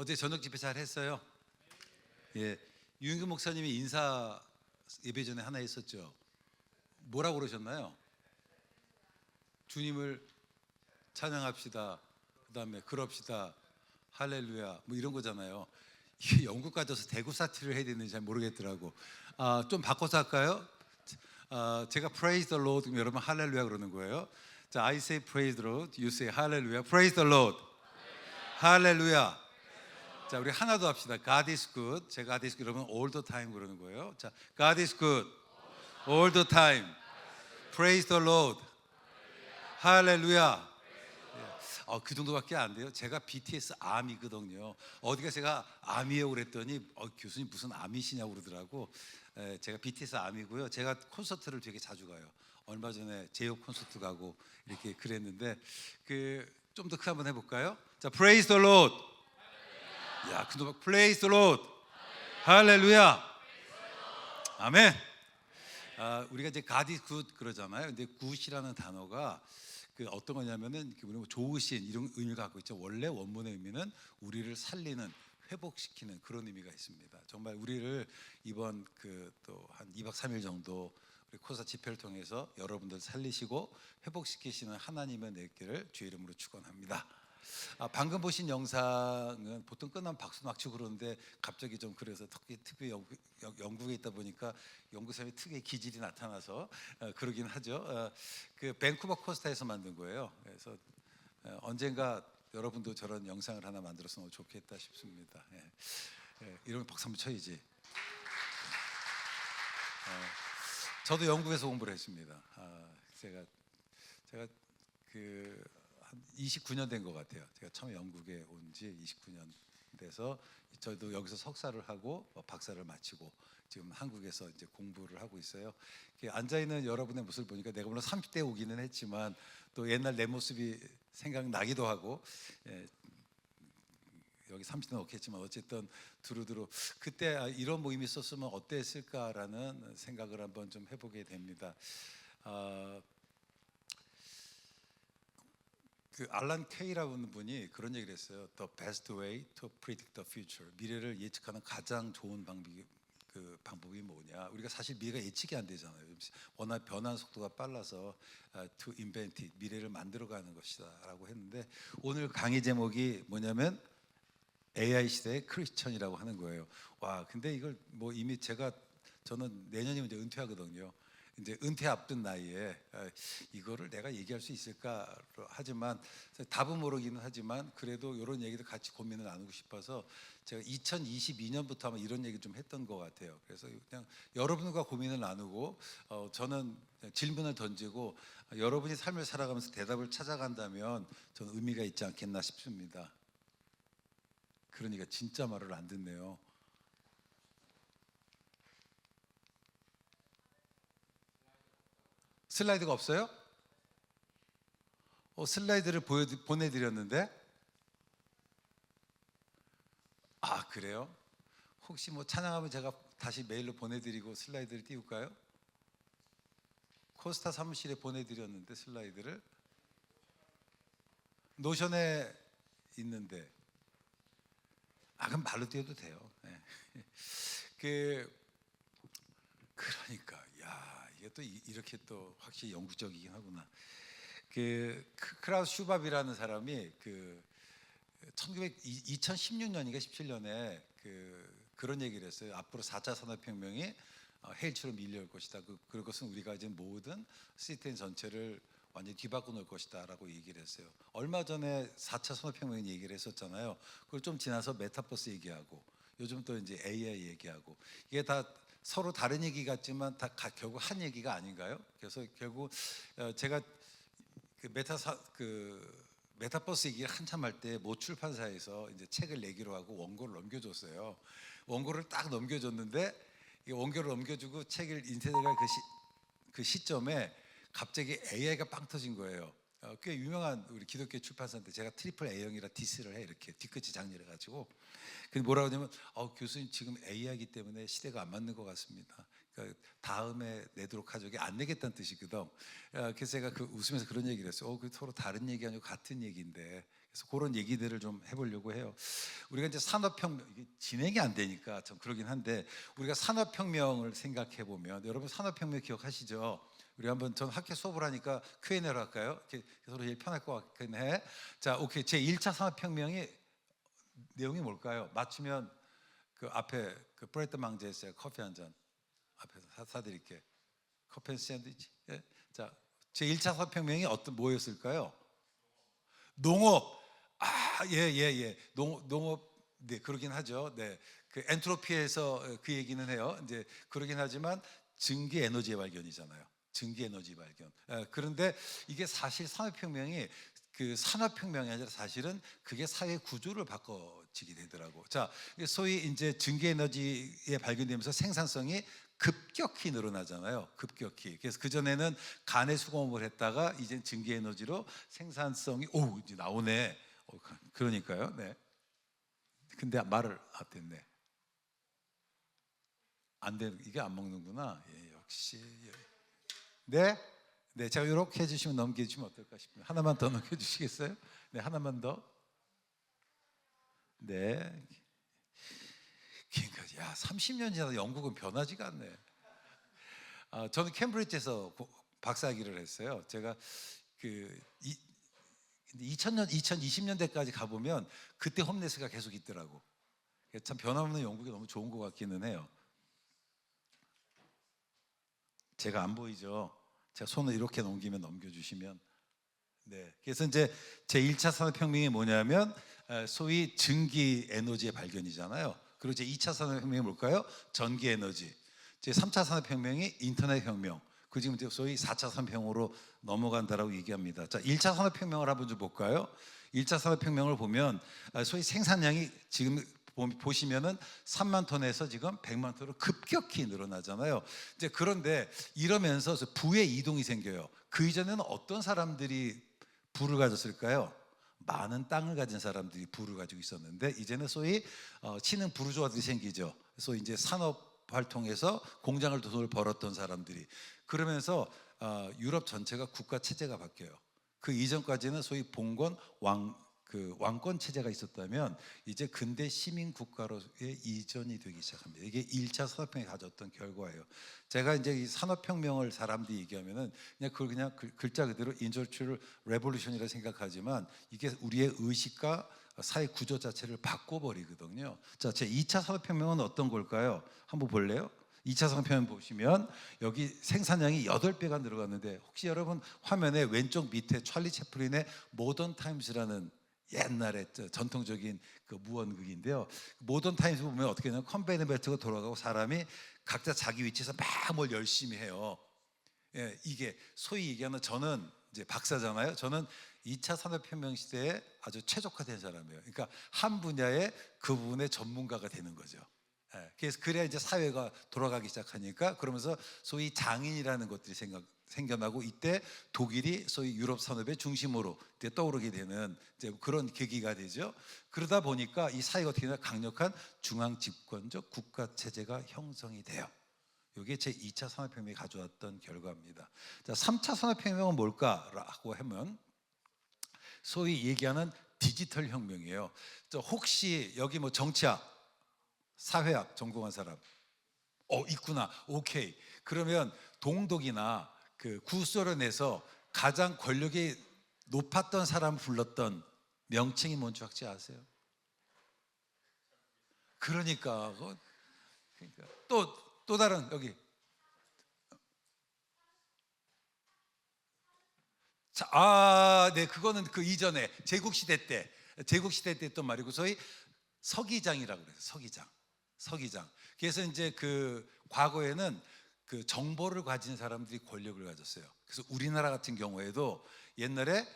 어제 저녁 집회 잘 했어요. 예, 유인근 목사님이 인사 예배 전에 하나 했었죠. 뭐라고 그러셨나요? 주님을 찬양합시다. 그다음에 그럽시다. 할렐루야. 뭐 이런 거잖아요. 이게 영국 가져서 대구 사티를 해야 되는지 잘 모르겠더라고. 좀 바꿔서 할까요? 제가 praise the Lord 그럼 여러분 할렐루야 그러는 거예요. 자, I say praise the Lord, you say hallelujah. Praise the Lord. 할렐루야. 자, 우리 하나 더 합시다. God is good. 제가 God is good 여러분 all the time 그러는 거예요. 자, God is good. all the time. Praise the Lord. 할렐루야. 그 정도밖에 안 돼요. 제가 BTS 아미거든요. 어디가 제가 아미예요 그랬더니 교수님 무슨 아미시냐고 그러더라고. 제가 BTS 아미고요. 제가 콘서트를 되게 자주 가요. 얼마 전에 제이홉 콘서트 가고 이렇게 그랬는데 좀 더 크게 한번 해볼까요? 자, Praise the Lord. 야, 그 노래 Praise the Lord. 할렐루야. 아멘. 우리가 이제 God is good 그러잖아요. 근데 good이라는 단어가 어떤 거냐면은 우리가 좋으신 이런 의미를 갖고 있죠. 원래 원문의 의미는 우리를 살리는, 회복시키는 그런 의미가 있습니다. 정말 우리를 이번 또 한 2박 3일 정도 우리 코사 집회를 통해서 여러분들 살리시고 회복시키시는 하나님의 내기를 주의 이름으로 축원합니다. 방금 보신 영상은 보통 끝나면 박수 막 치고 그러는데 갑자기 좀 그래서 특히 영국에 있다 보니까 영국 사람이 특유의 기질이 나타나서 그러긴 하죠. 밴쿠버 코스타에서 만든 거예요. 그래서 언젠가 여러분도 저런 영상을 하나 만들었으면 좋겠다 싶습니다. 이러면 박수 한번 쳐야지. 저도 영국에서 공부를 했습니다. 제가 한 29년 된 것 같아요. 제가 처음 영국에 온 지 29년 돼서 저도 여기서 석사를 하고 박사를 마치고 지금 한국에서 이제 공부를 하고 있어요. 앉아 있는 여러분의 모습을 보니까 내가 물론 30대 오기는 했지만 또 옛날 내 모습이 생각나기도 하고 여기 30대는 없겠지만 어쨌든 두루두루 그때 이런 모임이 있었으면 어땠을까라는 생각을 한번 좀 해보게 됩니다. 알란 케이라는 분이 그런 얘기를 했어요. The best way to predict the future. 미래를 예측하는 가장 좋은 방법이 뭐냐? 우리가 사실 미래가 예측이 안 되잖아요. 워낙 변화 속도가 빨라서 to invent it. 미래를 만들어가는 것이다라고 했는데 오늘 강의 제목이 뭐냐면 AI 시대의 크리스천이라고 하는 거예요. 와, 근데 이걸 뭐 이미 저는 내년이면 이제 은퇴하거든요. 이제 은퇴 앞둔 나이에 이거를 내가 얘기할 수 있을까 하지만 답은 모르기는 하지만 그래도 이런 얘기도 같이 고민을 나누고 싶어서 제가 2022년부터 아마 이런 얘기 좀 했던 것 같아요. 그래서 그냥 여러분과 고민을 나누고 저는 질문을 던지고 여러분이 삶을 살아가면서 대답을 찾아간다면 저는 의미가 있지 않겠나 싶습니다. 그러니까 진짜 말을 안 듣네요. 슬라이드가 없어요? 슬라이드를 보내드렸는데 그래요? 혹시 뭐 찬양하면 제가 다시 메일로 보내드리고 슬라이드를 띄울까요? 코스타 사무실에 보내드렸는데 슬라이드를 노션에 있는데 그럼 말로 띄워도 돼요. 네. 그러니까 이게 또 이렇게 또 확실히 영국적이긴 하구나. 크라우스 슈밥이라는 사람이 2016년인가 17년에 그런 얘기를 했어요. 앞으로 4차 산업혁명이 해일처럼 밀려올 것이다. 그것은 우리가 이제 모든 시스템 전체를 완전히 뒤바꿔 놓을 것이다라고 얘기를 했어요. 얼마 전에 4차 산업혁명 얘기를 했었잖아요. 그걸 좀 지나서 메타버스 얘기하고 요즘 또 이제 AI 얘기하고 이게 다 서로 다른 얘기 같지만 다 결국 한 얘기가 아닌가요? 그래서 결국 제가 메타버스 얘기를 한참 할 때 모 출판사에서 이제 책을 내기로 하고 원고를 넘겨줬어요. 원고를 딱 넘겨줬는데 이 원고를 넘겨주고 책을 인쇄될 그 시점에 갑자기 AI가 빵 터진 거예요. 꽤 유명한 우리 기독교 출판사인데 제가 트리플 A형이라 디스를 해 이렇게 뒤끝이 장렬해 가지고 근데 뭐라고 하냐면 교수님 지금 AI이기 때문에 시대가 안 맞는 것 같습니다. 그러니까 다음에 내도록 하죠. 이게 안 내겠다는 뜻이거든. 그래서 제가 웃으면서 그런 얘기를 했어요. 서로 다른 얘기 아니고 같은 얘기인데 그래서 그런 얘기들을 좀 해보려고 해요. 우리가 이제 산업혁명, 이게 진행이 안 되니까 좀 그러긴 한데, 우리가 산업혁명을 생각해 보면, 여러분 산업혁명 기억하시죠? 우리 한번, 전 학교 수업을 하니까 Q&A로 할까요? 이렇게 서로 제일 편할 것 같긴 해. 자, 오케이. 제 1차 산업혁명이 내용이 뭘까요? 맞추면 그 앞에 그 브레드 망제스의 커피 한 잔 앞에서 사드릴게. 커피 앤 샌드위치. 예? 자, 제 1차 산업혁명이 뭐였을까요? 농업. 아, 예. 농업. 네, 그러긴 하죠. 네. 그 엔트로피에서 그 얘기는 해요. 이제 그러긴 하지만 증기 에너지의 발견이잖아요. 증기 에너지 발견. 그런데 이게 사실 산업혁명이 그 산업혁명이 아니라 사실은 그게 사회 구조를 바꿔지게 되더라고. 자, 소위 이제 증기 에너지의 발견되면서 생산성이 급격히 늘어나잖아요. 급격히. 그래서 그 전에는 간에 수공업을 했다가 이제 증기 에너지로 생산성이 이제 나오네. 그러니까요. 네. 근데 말을 됐네. 안 돼. 이게 안 먹는구나. 예, 역시. 네. 네, 제가 이렇게 해주시면 넘겨주시면 어떨까 싶습니다. 하나만 더 넘겨주시겠어요? 네, 하나만 더. 네. 그러니까 야, 30년 지나도 영국은 변하지가 않네. 저는 캠브리지에서 박사학위를 했어요. 제가 그 2000년, 2020년대까지 가보면 그때 홈레스가 계속 있더라고. 참 변함없는 영국이 너무 좋은 것 같기는 해요. 제가 안 보이죠? 제가 손을 이렇게 넘기면 넘겨주시면. 네. 그래서 이제 제 1차 산업혁명이 뭐냐면 소위 증기 에너지의 발견이잖아요. 그리고 제 2차 산업혁명이 뭘까요? 전기 에너지. 제 3차 산업혁명이 인터넷 혁명. 그 지금 이제 소위 4차 산업혁명으로 넘어간다라고 얘기합니다. 자, 1차 산업혁명을 한번 좀 볼까요? 1차 산업혁명을 보면 소위 생산량이 지금 보시면은 3만 톤에서 지금 100만 톤으로 급격히 늘어나잖아요. 이제 그런데 이러면서 부의 이동이 생겨요. 그 이전에는 어떤 사람들이 부를 가졌을까요? 많은 땅을 가진 사람들이 부를 가지고 있었는데 이제는 소위 신흥 부르주아들이 생기죠. 그래서 이제 산업 활동에서 공장을 돈을 벌었던 사람들이 그러면서 유럽 전체가 국가 체제가 바뀌어요. 그 이전까지는 소위 봉건 왕권 체제가 있었다면 이제 근대 시민 국가로의 이전이 되기 시작합니다. 이게 1차 산업혁명이 가졌던 결과예요. 제가 이제 이 산업혁명을 사람들이 얘기하면은 그걸 그냥 글자 그대로 인더스트리얼 레볼루션이라 생각하지만 이게 우리의 의식과 사회 구조 자체를 바꿔버리거든요. 자, 제 2차 산업혁명은 어떤 걸까요? 한번 볼래요? 2차 산업혁명 보시면 여기 생산량이 8배가 늘어갔는데 혹시 여러분 화면에 왼쪽 밑에 찰리 채플린의 모던 타임스라는 옛날에 전통적인 그 무언극인데요. 모던 타임스 보면 어떻게 되냐면 컨베이어 벨트가 돌아가고 사람이 각자 자기 위치에서 막 뭘 열심히 해요. 예, 이게 소위 얘기하는 저는 이제 박사잖아요. 저는 2차 산업혁명 시대에 아주 최적화된 사람이에요. 그러니까 한 분야에 그 부분의 전문가가 되는 거죠. 예, 그래서 그래야 이제 사회가 돌아가기 시작하니까 그러면서 소위 장인이라는 것들이 생겨나고 이때 독일이 소위 유럽 산업의 중심으로 이제 떠오르게 되는 이제 그런 계기가 되죠. 그러다 보니까 이 사회가 어떻게 되나 강력한 중앙 집권적 국가 체제가 형성이 돼요. 이게 제 2차 산업혁명이 가져왔던 결과입니다. 자, 3차 산업혁명은 뭘까라고 하면 소위 얘기하는 디지털 혁명이에요. 혹시 여기 뭐 정치학, 사회학 전공한 사람 있구나. 오케이. 그러면 동독이나 그 구소련에서 가장 권력이 높았던 사람 불렀던 명칭이 뭔지 혹시 아세요? 그러니까 또 다른 여기 자, 네, 그거는 그 이전에 제국시대 때 했던 말이고 소위 서기장이라고 그래요. 서기장. 그래서 이제 그 과거에는 그 정보를 가진 사람들이 권력을 가졌어요. 그래서 우리나라 같은 경우에도 옛날에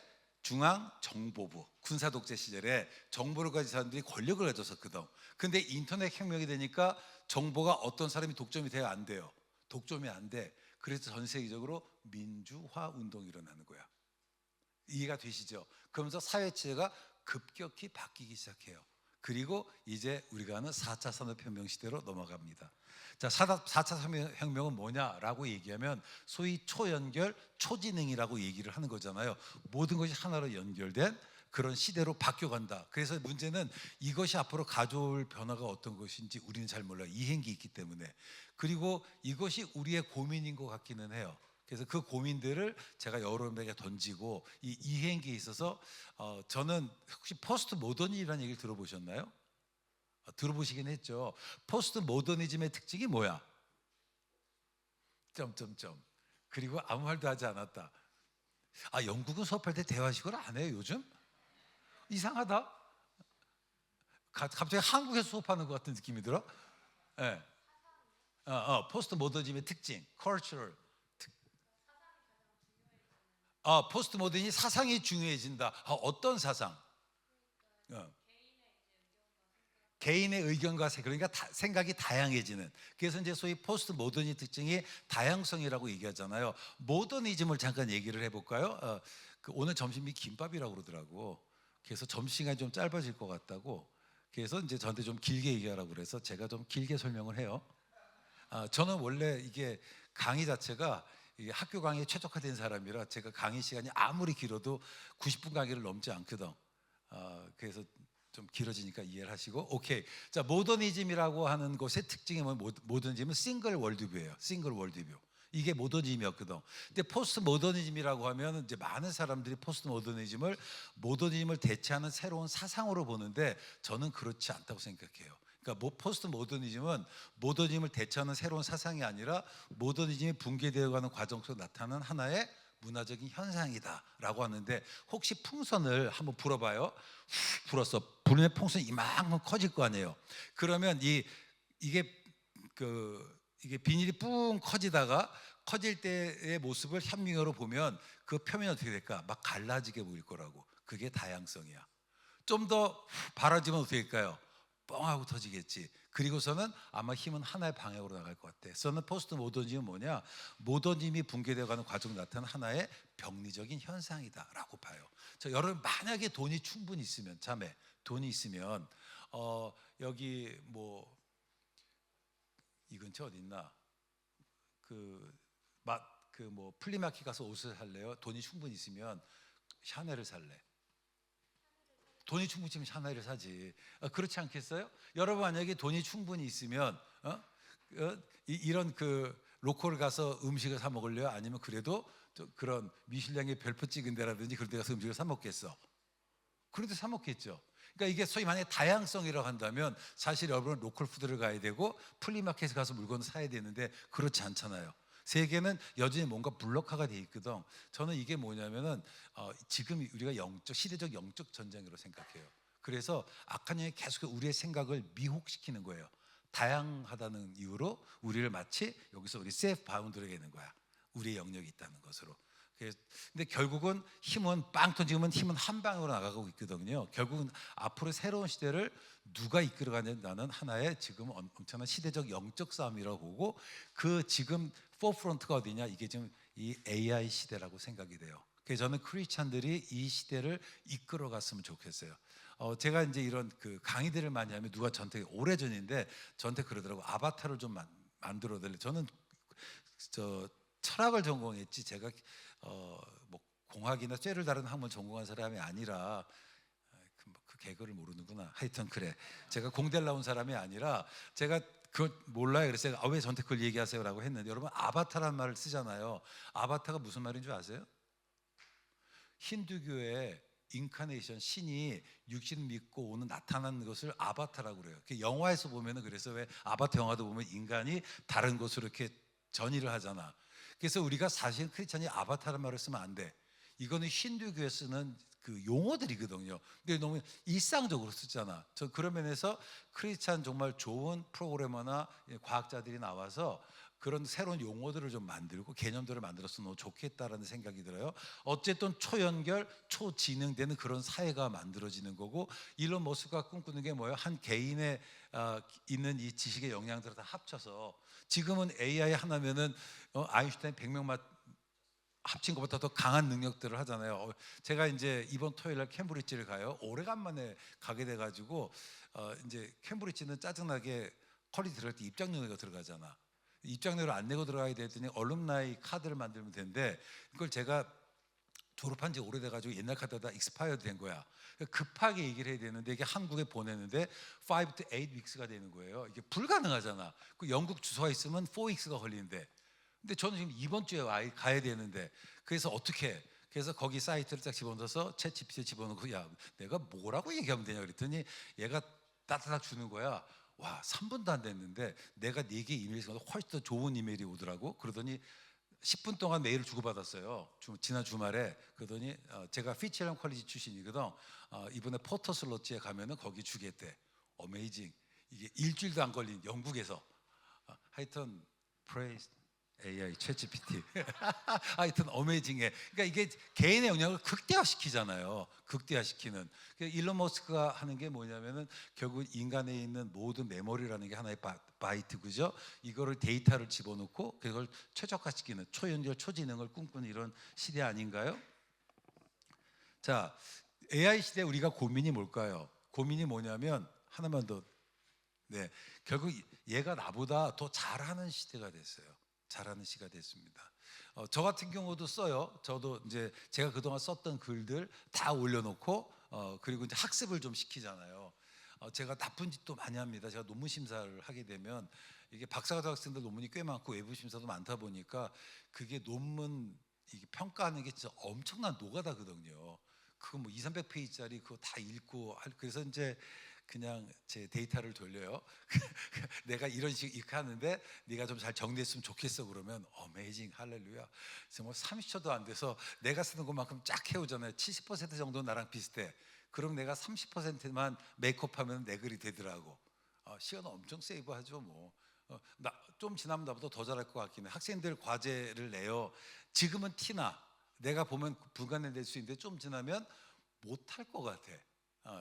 중앙정보부 군사 독재 시절에 정보를 가진 사람들이 권력을 가졌었거든. 근데 인터넷 혁명이 되니까 정보가 어떤 사람이 독점이 돼야 안 돼요. 독점이 안 돼. 그래서 전 세계적으로 민주화 운동이 일어나는 거야. 이해가 되시죠? 그러면서 사회체제가 급격히 바뀌기 시작해요. 그리고 이제 우리가 하는 4차 산업혁명 시대로 넘어갑니다. 자, 4차 산업혁명은 뭐냐라고 얘기하면 소위 초연결, 초지능이라고 얘기를 하는 거잖아요. 모든 것이 하나로 연결된 그런 시대로 바뀌어간다. 그래서 문제는 이것이 앞으로 가져올 변화가 어떤 것인지 우리는 잘 몰라요. 이행기 있기 때문에. 그리고 이것이 우리의 고민인 것 같기는 해요. 그래서 그 고민들을 제가 여러분에게 던지고 이 이행기에 있어서 저는 혹시 포스트 모더니즘이라는 얘기를 들어보셨나요? 들어보시긴 했죠. 포스트 모더니즘의 특징이 뭐야? 점점점. 그리고 아무 말도 하지 않았다. 영국은 수업할 때 대화식을 안 해요 요즘? 이상하다. 갑자기 한국에서 수업하는 것 같은 느낌이 들어. 예. 포스트 모더니즘의 특징, cultural. 포스트 모더니 사상이 중요해진다. 어떤 사상? 어. 개인의 의견과 그러니까 생각이 다양해지는. 그래서 이제 소위 포스트 모더니 특징이 다양성이라고 얘기하잖아요. 모더니즘을 잠깐 얘기를 해볼까요? 오늘 점심이 김밥이라고 그러더라고. 그래서 점심시간이 좀 짧아질 것 같다고. 그래서 이제 저한테 좀 길게 얘기하라고 그래서 제가 좀 길게 설명을 해요. 저는 원래 이게 강의 자체가 이게 학교 강의에 최적화된 사람이라 제가 강의 시간이 아무리 길어도 90분 강의를 넘지 않거든. 그래서 좀 길어지니까 이해를 하시고. 오케이. 자, 모더니즘이라고 하는 것의 특징이 뭐냐면 모더니즘은 싱글 월드뷰예요. 싱글 월드뷰. 이게 모더니즘이었거든. 근데 포스트 모더니즘이라고 하면 이제 많은 사람들이 포스트 모더니즘을 대체하는 새로운 사상으로 보는데 저는 그렇지 않다고 생각해요. 그러니까 포스트 모더니즘은 모더니즘을 대체하는 새로운 사상이 아니라 모더니즘이 붕괴되어가는 과정 속에 나타나는 하나의 문화적인 현상이다라고 하는데, 혹시 풍선을 한번 불어봐요. 후 불었어. 불면 풍선이 이만큼 커질 거 아니에요. 그러면 이게 이게 비닐이 뿡 커질 때의 모습을 현미경으로 보면 그 표면이 어떻게 될까? 막 갈라지게 보일 거라고. 그게 다양성이야. 좀 더 바라지면 어떻게 될까요? 뻥하고 터지겠지. 그리고서는 아마 힘은 하나의 방향으로 나갈 것 같아. 저는 포스트 모더니즘은 뭐냐? 모더니즘이 붕괴되어가는 과정에 나타나는 하나의 병리적인 현상이다라고 봐요. 여러분 만약에 돈이 충분히 있으면, 자매 돈이 있으면 여기 뭐 이 근처 어디 있나? 뭐 플리마켓 가서 옷을 살래요? 돈이 충분히 있으면 샤넬을 살래. 돈이 충분히 있으면 샤넬을 사지. 그렇지 않겠어요? 여러분 만약에 돈이 충분히 있으면 이런 로컬 가서 음식을 사 먹을래요? 아니면 그래도 그런 미슐랭의 별표 찍은 데라든지 그런 데 가서 음식을 사 먹겠어? 그래도 사 먹겠죠. 그러니까 이게 소위 만약에 다양성이라고 한다면 사실 여러분은 로컬 푸드를 가야 되고 플리마켓에 가서 물건을 사야 되는데 그렇지 않잖아요. 세계는 여전히 뭔가 블록화가 돼 있거든. 저는 이게 뭐냐면은 지금 우리가 시대적 영적 전쟁으로 생각해요. 그래서 악한 영이 계속 우리의 생각을 미혹시키는 거예요. 다양하다는 이유로 우리를 마치 여기서 우리 세이프 바운드를 있는 거야. 우리의 영역이 있다는 것으로. 근데 결국은 힘은 빵 터지면 힘은 한 방으로 나가고 있거든요. 결국은 앞으로 새로운 시대를 누가 이끌어가냐는 하나의 지금 엄청난 시대적 영적 싸움이라고 보고, 그 지금 포프론트가 어디냐? 이게 지금 이 AI 시대라고 생각이 돼요. 그래서 저는 크리스찬들이 이 시대를 이끌어갔으면 좋겠어요. 제가 이제 이런 강의들을 많이 하면 누가 저한테 오래전인데 저한테 그러더라고. 아바타를 좀 만들어 달래. 저는 철학을 전공했지 제가 뭐 공학이나 쇠를 다루는 학問전공한 사람이 아니라 그 개그를 모르는구나. 하여튼 그래. 제가 공대를 나온 사람이 아니라 제가 그걸 몰라요. 그래서 제가 왜 저한테 그걸 얘기하세요라고 했는데, 여러분 아바타란 말을 쓰잖아요. 아바타가 무슨 말인 줄 아세요? 힌두교의 인카네이션, 신이 육신을 믿고 오는 나타나는 것을 아바타라고 그래요. 영화에서 보면은 그래서 왜 아바타 영화도 보면 인간이 다른 곳으로 이렇게 전이를 하잖아. 그래서 우리가 사실 크리스찬이 아바타라는 말을 쓰면 안 돼. 이거는 힌두교에 쓰는 용어들이거든요. 근데 너무 일상적으로 쓰잖아. 저 그런 면에서 크리스찬 정말 좋은 프로그래머나 과학자들이 나와서 그런 새로운 용어들을 좀 만들고 개념들을 만들었으면 너무 좋겠다라는 생각이 들어요. 어쨌든 초연결, 초지능되는 그런 사회가 만들어지는 거고, 일론 머스크가 꿈꾸는 게 뭐예요? 한 개인의 있는 이 지식의 역량들을 다 합쳐서, 지금은 AI 하나면은 아인슈타인 100명 합친 것보다 더 강한 능력들을 하잖아요. 제가 이제 이번 토요일 날 캠브리지를 가요. 오래간만에 가게 돼가지고 이제 캠브리지는 짜증나게 퀄리티 들어갈 때 입장료가 들어가잖아. 입장료를 안 내고 들어가야 되더니 얼룸나이 카드를 만들면 되는데, 그걸 제가 졸업한 지 오래돼가지고 옛날 카드가 다 익스파이어드 된 거야. 급하게 얘기를 해야 되는데 이게 한국에 보내는데 5 to 8 weeks가 되는 거예요. 이게 불가능하잖아. 그 영국 주소가 있으면 4 weeks가 걸리는데, 근데 저는 지금 이번 주에 가야 되는데, 그래서 어떻게 해? 그래서 거기 사이트를 딱 집어넣어서 챗 GPT에 집어넣고, 야 내가 뭐라고 얘기하면 되냐 그랬더니 얘가 따뜻하게 주는 거야. 와 3분도 안 됐는데 내가 4개 이메일이 훨씬 더 좋은 이메일이 오더라고. 그러더니 10분 동안 메일을 주고받았어요. 지난 주말에. 그러더니 제가 피츠제럴드 컬리지 출신이거든. 이번에 포터슬로츠에 가면은 거기 주겠대. 어메이징. 이게 일주일도 안 걸린 영국에서. 하여튼 praise AI, 챗GPT. 하여튼 어메이징해. 그러니까 이게 개인의 영역을 극대화시키잖아요. 극대화시키는. 일론 머스크가 하는 게 뭐냐면은 결국 인간에 있는 모든 메모리라는 게 하나의 바이트, 그죠? 이거를 데이터를 집어넣고 그걸 최적화시키는 초연결, 초지능을 꿈꾸는 이런 시대 아닌가요? 자, AI 시대 우리가 고민이 뭘까요? 고민이 뭐냐면 하나만 더. 네, 결국 얘가 나보다 더 잘하는 시대가 됐어요. 잘하는 시가 됐습니다. 저 같은 경우도 써요. 저도 이제 제가 그동안 썼던 글들 다 올려놓고 그리고 이제 학습을 좀 시키잖아요. 제가 나쁜 짓도 많이 합니다. 제가 논문 심사를 하게 되면 이게 박사과정 학생들 논문이 꽤 많고 외부 심사도 많다 보니까 그게 논문 이게 평가하는 게 진짜 엄청난 노가다거든요. 그거 뭐 200~300페이지짜리 그거 다 읽고 그래서 이제 그냥 제 데이터를 돌려요. 내가 이런 식 이렇게 하는데 네가 좀 잘 정리했으면 좋겠어. 그러면 어메이징 할렐루야. 정말 30초도 안 돼서 내가 쓰는 것만큼 쫙 해오잖아요. 70% 정도는 나랑 비슷해. 그럼 내가 30%만 메이크업하면 내 글이 되더라고. 시간 엄청 세이브하죠 뭐. 좀 지나면 나보다 더 잘할 것 같긴 해. 학생들 과제를 내요. 지금은 티나 내가 보면 불가능될 수 있는데 좀 지나면 못할 것 같아.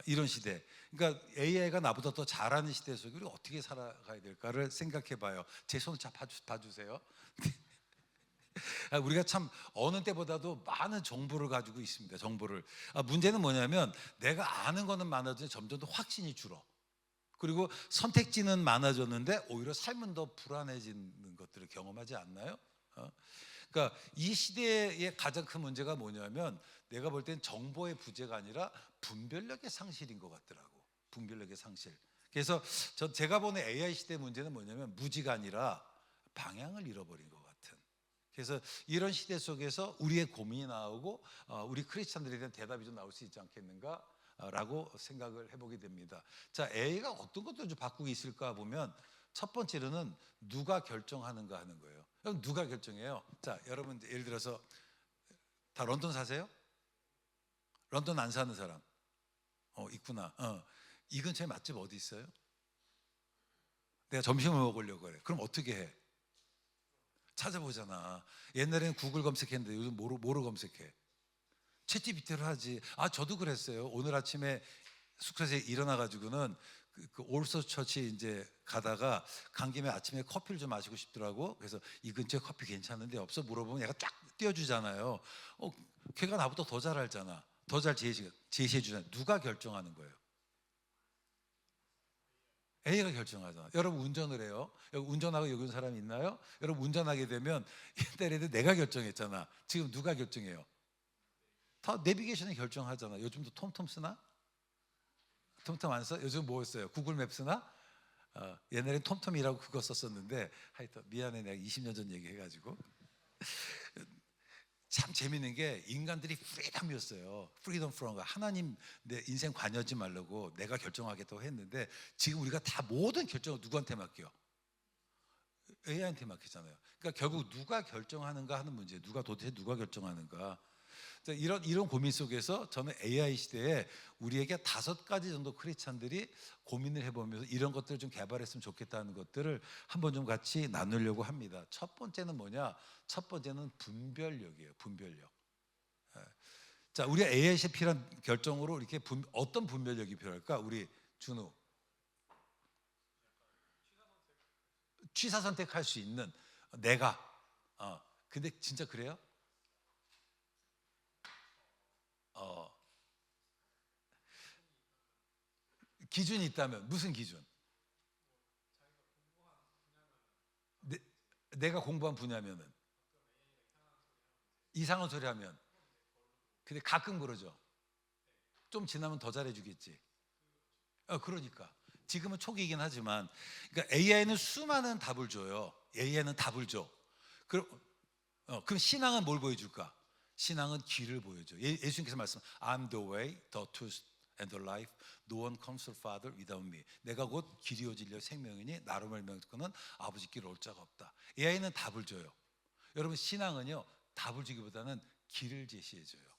이런 시대. 그러니까 AI가 나보다 더 잘하는 시대 속에 우리 어떻게 살아가야 될까를 생각해 봐요. 제 손을 봐주세요. 우리가 참 어느 때보다도 많은 정보를 가지고 있습니다. 정보를. 문제는 뭐냐면 내가 아는 거는 많아지는데 점점 더 확신이 줄어. 그리고 선택지는 많아졌는데 오히려 삶은 더 불안해지는 것들을 경험하지 않나요? 그러니까 이 시대의 가장 큰 문제가 뭐냐면 내가 볼 땐 정보의 부재가 아니라 분별력의 상실인 것 같더라고. 분별력의 상실. 그래서 제가 보는 AI 시대 문제는 뭐냐면 무지가 아니라 방향을 잃어버린 것 같은. 그래서 이런 시대 속에서 우리의 고민이 나오고 우리 크리스찬들에 대한 대답이 좀 나올 수 있지 않겠는가? 라고 생각을 해보게 됩니다. 자, AI가 어떤 것들을 좀 바꾸고 있을까 보면 첫 번째로는 누가 결정하는가 하는 거예요. 그럼 누가 결정해요? 자, 여러분 예를 들어서 다 런던 사세요? 런던 안 사는 사람? 있구나. 이 근처에 맛집 어디 있어요? 내가 점심을 먹으려고 그래. 그럼 어떻게 해? 찾아보잖아. 옛날에는 구글 검색했는데 요즘 뭐로 검색해? 챗GPT를 하지. 저도 그랬어요. 오늘 아침에 숙소에서 일어나가지고는 그 올소 처치 이제 가다가 간 김에 아침에 커피를 좀 마시고 싶더라고. 그래서 이 근처에 커피 괜찮은데 없어 물어보면 얘가 쫙 띄워주잖아요. 걔가 나보다 더 잘 알잖아. 더 잘 제시해 주잖아. 누가 결정하는 거예요? A가 결정하잖아. 여러분 운전을 해요. 여기 운전하고 여기 온 사람이 있나요? 여러분 운전하게 되면 옛날에도 내가 결정했잖아. 지금 누가 결정해요? 다 내비게이션이 결정하잖아. 요즘도 톰톰 쓰나? 톰톰 안 써? 요즘 뭐 써요? 구글 맵 쓰나? 옛날엔 톰톰이라고 그거 썼었는데 하여튼 미안해 내가 20년 전 얘기해가지고. 참 재밌는 게 인간들이 프리덤이었어요. 프리덤 프롬 거. 하나님 내 인생 관여하지 말라고 내가 결정하겠다고 했는데 지금 우리가 다 모든 결정을 누구한테 맡겨? AI한테 맡기잖아요. 그러니까 결국 누가 결정하는가 하는 문제. 도대체 누가 결정하는가? 이런 고민 속에서 저는 AI 시대에 우리에게 5가지 정도 크리스찬들이 고민을 해보면서 이런 것들을 좀 개발했으면 좋겠다는 것들을 한번 좀 같이 나누려고 합니다. 첫 번째는 뭐냐? 첫 번째는 분별력이에요. 분별력. 예. 자, 우리 AI 시대에 필요한 결정으로 이렇게 어떤 분별력이 필요할까? 우리 준우. 취사 선택할 수 있는 내가. 근데 진짜 그래요? 기준이 있다면 무슨 기준? 내가 공부한 분야면은 이상한 소리 하면 근데 가끔 그러죠. 좀 지나면 더 잘해주겠지. 그러니까 지금은 초기이긴 하지만, 그러니까 AI는 수많은 답을 줘요. AI는 답을 줘. 그럼 신앙은 뭘 보여줄까? 신앙은 길을 보여줘. 예수님께서 말씀, I'm the way, the truth, and the life. No one comes to the Father without me. 내가 곧 길이요 진리요 생명이니 나로 말미암아 듣고는 아버지께 올 자가 없다. AI는 답을 줘요. 여러분, 신앙은요, 답을 주기보다는 길을 제시해줘요.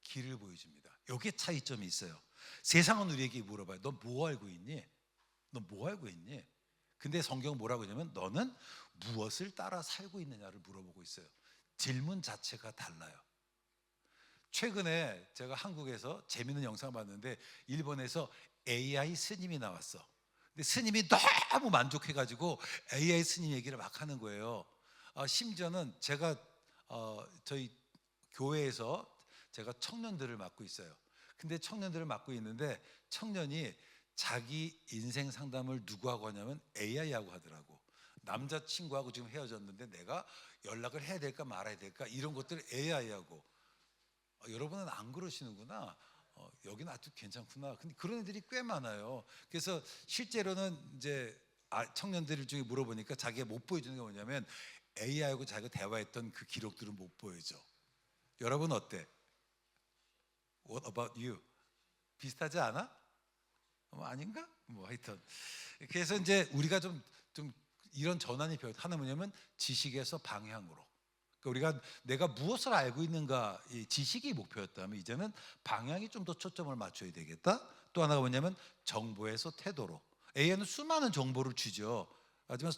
길을 보여줍니다. 여기에 차이점이 있어요. 세상은 우리에게 물어봐요. 너 뭐 알고 있니? 너 뭐 알고 있니? 근데 성경은 뭐라고 하냐면 너는 무엇을 따라 살고 있느냐를 물어보고 있어요. 질문 자체가 달라요. 최근에 제가 한국에서 재밌는 영상을 봤는데 일본에서 AI 스님이 나왔어. 근데 스님이 너무 만족해가지고 AI 스님 얘기를 막 하는 거예요. 심지어는 제가 저희 교회에서 제가 청년들을 맡고 있어요. 근데 청년들을 맡고 있는데 청년이 자기 인생 상담을 누구하고 하냐면 AI하고 하더라고. 남자친구하고 지금 헤어졌는데 내가 연락을 해야 될까 말아야 될까 이런 것들을 AI하고. 여러분은 안 그러시는구나. 여기는 아주 괜찮구나. 근데 그런 애들이 꽤 많아요. 그래서 실제로는 이제 청년들 중에 물어보니까 자기가 못 보여주는 게 뭐냐면 AI하고 자기가 대화했던 그 기록들은 못 보여줘. 여러분 어때? What about you? 비슷하지 않아? 아닌가? 뭐 하여튼 그래서 이제 우리가 좀 이런 전환이 하나 뭐냐면 지식에서 방향으로. 그러니까 우리가 내가 무엇을 알고 있는가, 이 지식이 목표였다면 이제는 방향이 좀 더 초점을 맞춰야 되겠다. 또 하나가 뭐냐면 정보에서 태도로. AI는 수많은 정보를 주죠. 하지만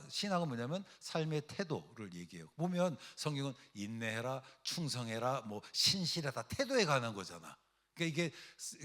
신학은 뭐냐면 삶의 태도를 얘기해요. 보면 성경은 인내해라, 충성해라, 뭐 신실하다, 태도에 관한 거잖아. 그러니까 이게